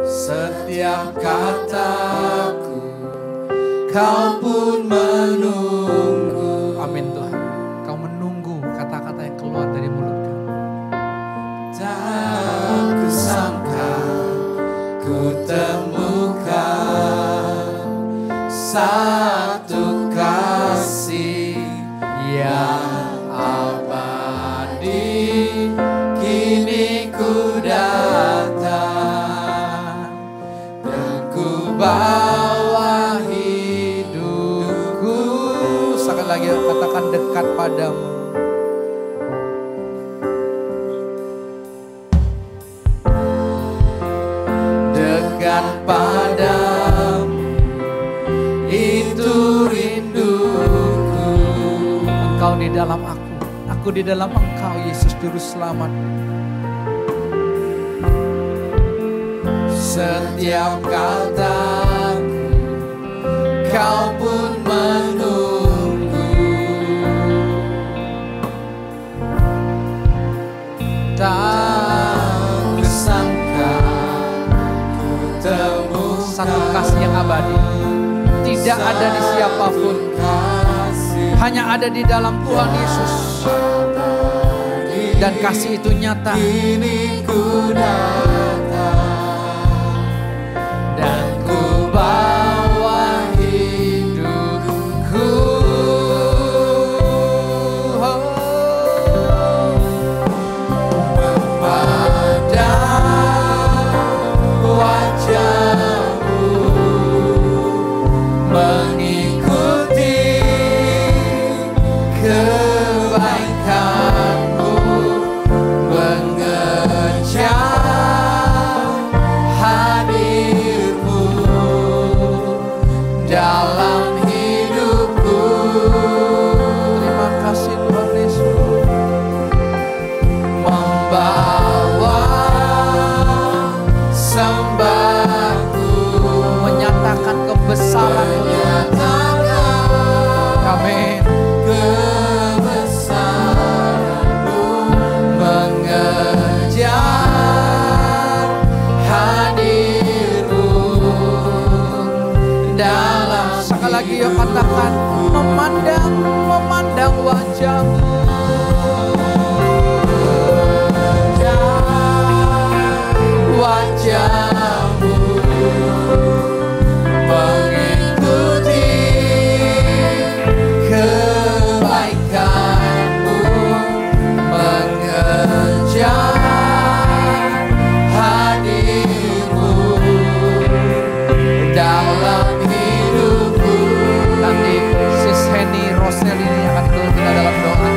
Setiap kataku kau pun menunggu. Amin Tuhan. Kau menunggu kata-kata yang keluar dari mulut kami. Tak kusangka ku temukan satu kasih yang abadi. Kini ku datang dan ku bawa hidupku. Sekali lagi katakan dekat padamu. Padamu itu rinduku. Engkau di dalam aku di dalam Engkau Yesus Juru Selamat. Setiap kataku kau pun menunggu. Tak kusangka satu kasih yang abadi tidak ada di siapapun, hanya ada di dalam Tuhan Yesus, dan kasih itu nyata. Kini ku datang dan ku bawa hidupku. Mengikuti kebaikanmu, mengejar hadirmu dalam hidupku. Terima kasih Tuhan Yesus. Membawa sembahku, menyatakan kebesaran. Amin. Kebesaran-Mu mengejar hadir-Mu dalam. Sekali lagi yuk katakan, memandang wajah-Mu. Wajah-Mu mengikuti kebaikan-Mu, mengejar hadir-Mu dalam hidupku. Nanti Sis Henny Rosel ini akan ikut kita dalam doa.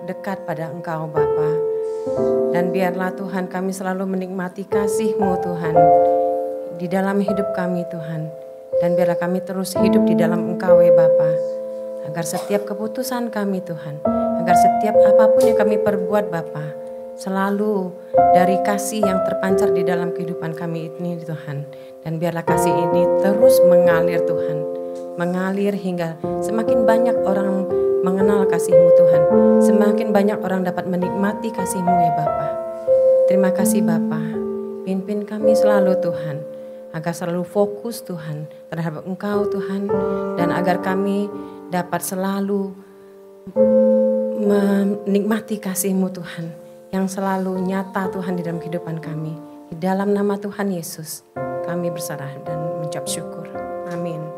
Dekat pada Engkau Bapa, dan biarlah Tuhan kami selalu menikmati kasih-Mu Tuhan di dalam hidup kami Tuhan, dan biarlah kami terus hidup di dalam Engkau ya Bapa, agar setiap keputusan kami Tuhan, agar setiap apapun yang kami perbuat Bapa, selalu dari kasih yang terpancar di dalam kehidupan kami ini Tuhan, dan biarlah kasih ini terus mengalir Tuhan, mengalir hingga semakin banyak orang mengenal kasih-Mu Tuhan. Semakin banyak orang dapat menikmati kasih-Mu ya Bapa. Terima kasih Bapa. Pimpin kami selalu Tuhan. Agar selalu fokus Tuhan terhadap Engkau Tuhan. Dan agar kami dapat selalu menikmati kasih-Mu Tuhan. Yang selalu nyata Tuhan di dalam kehidupan kami. Di dalam nama Tuhan Yesus kami berserah dan mengucap syukur. Amin.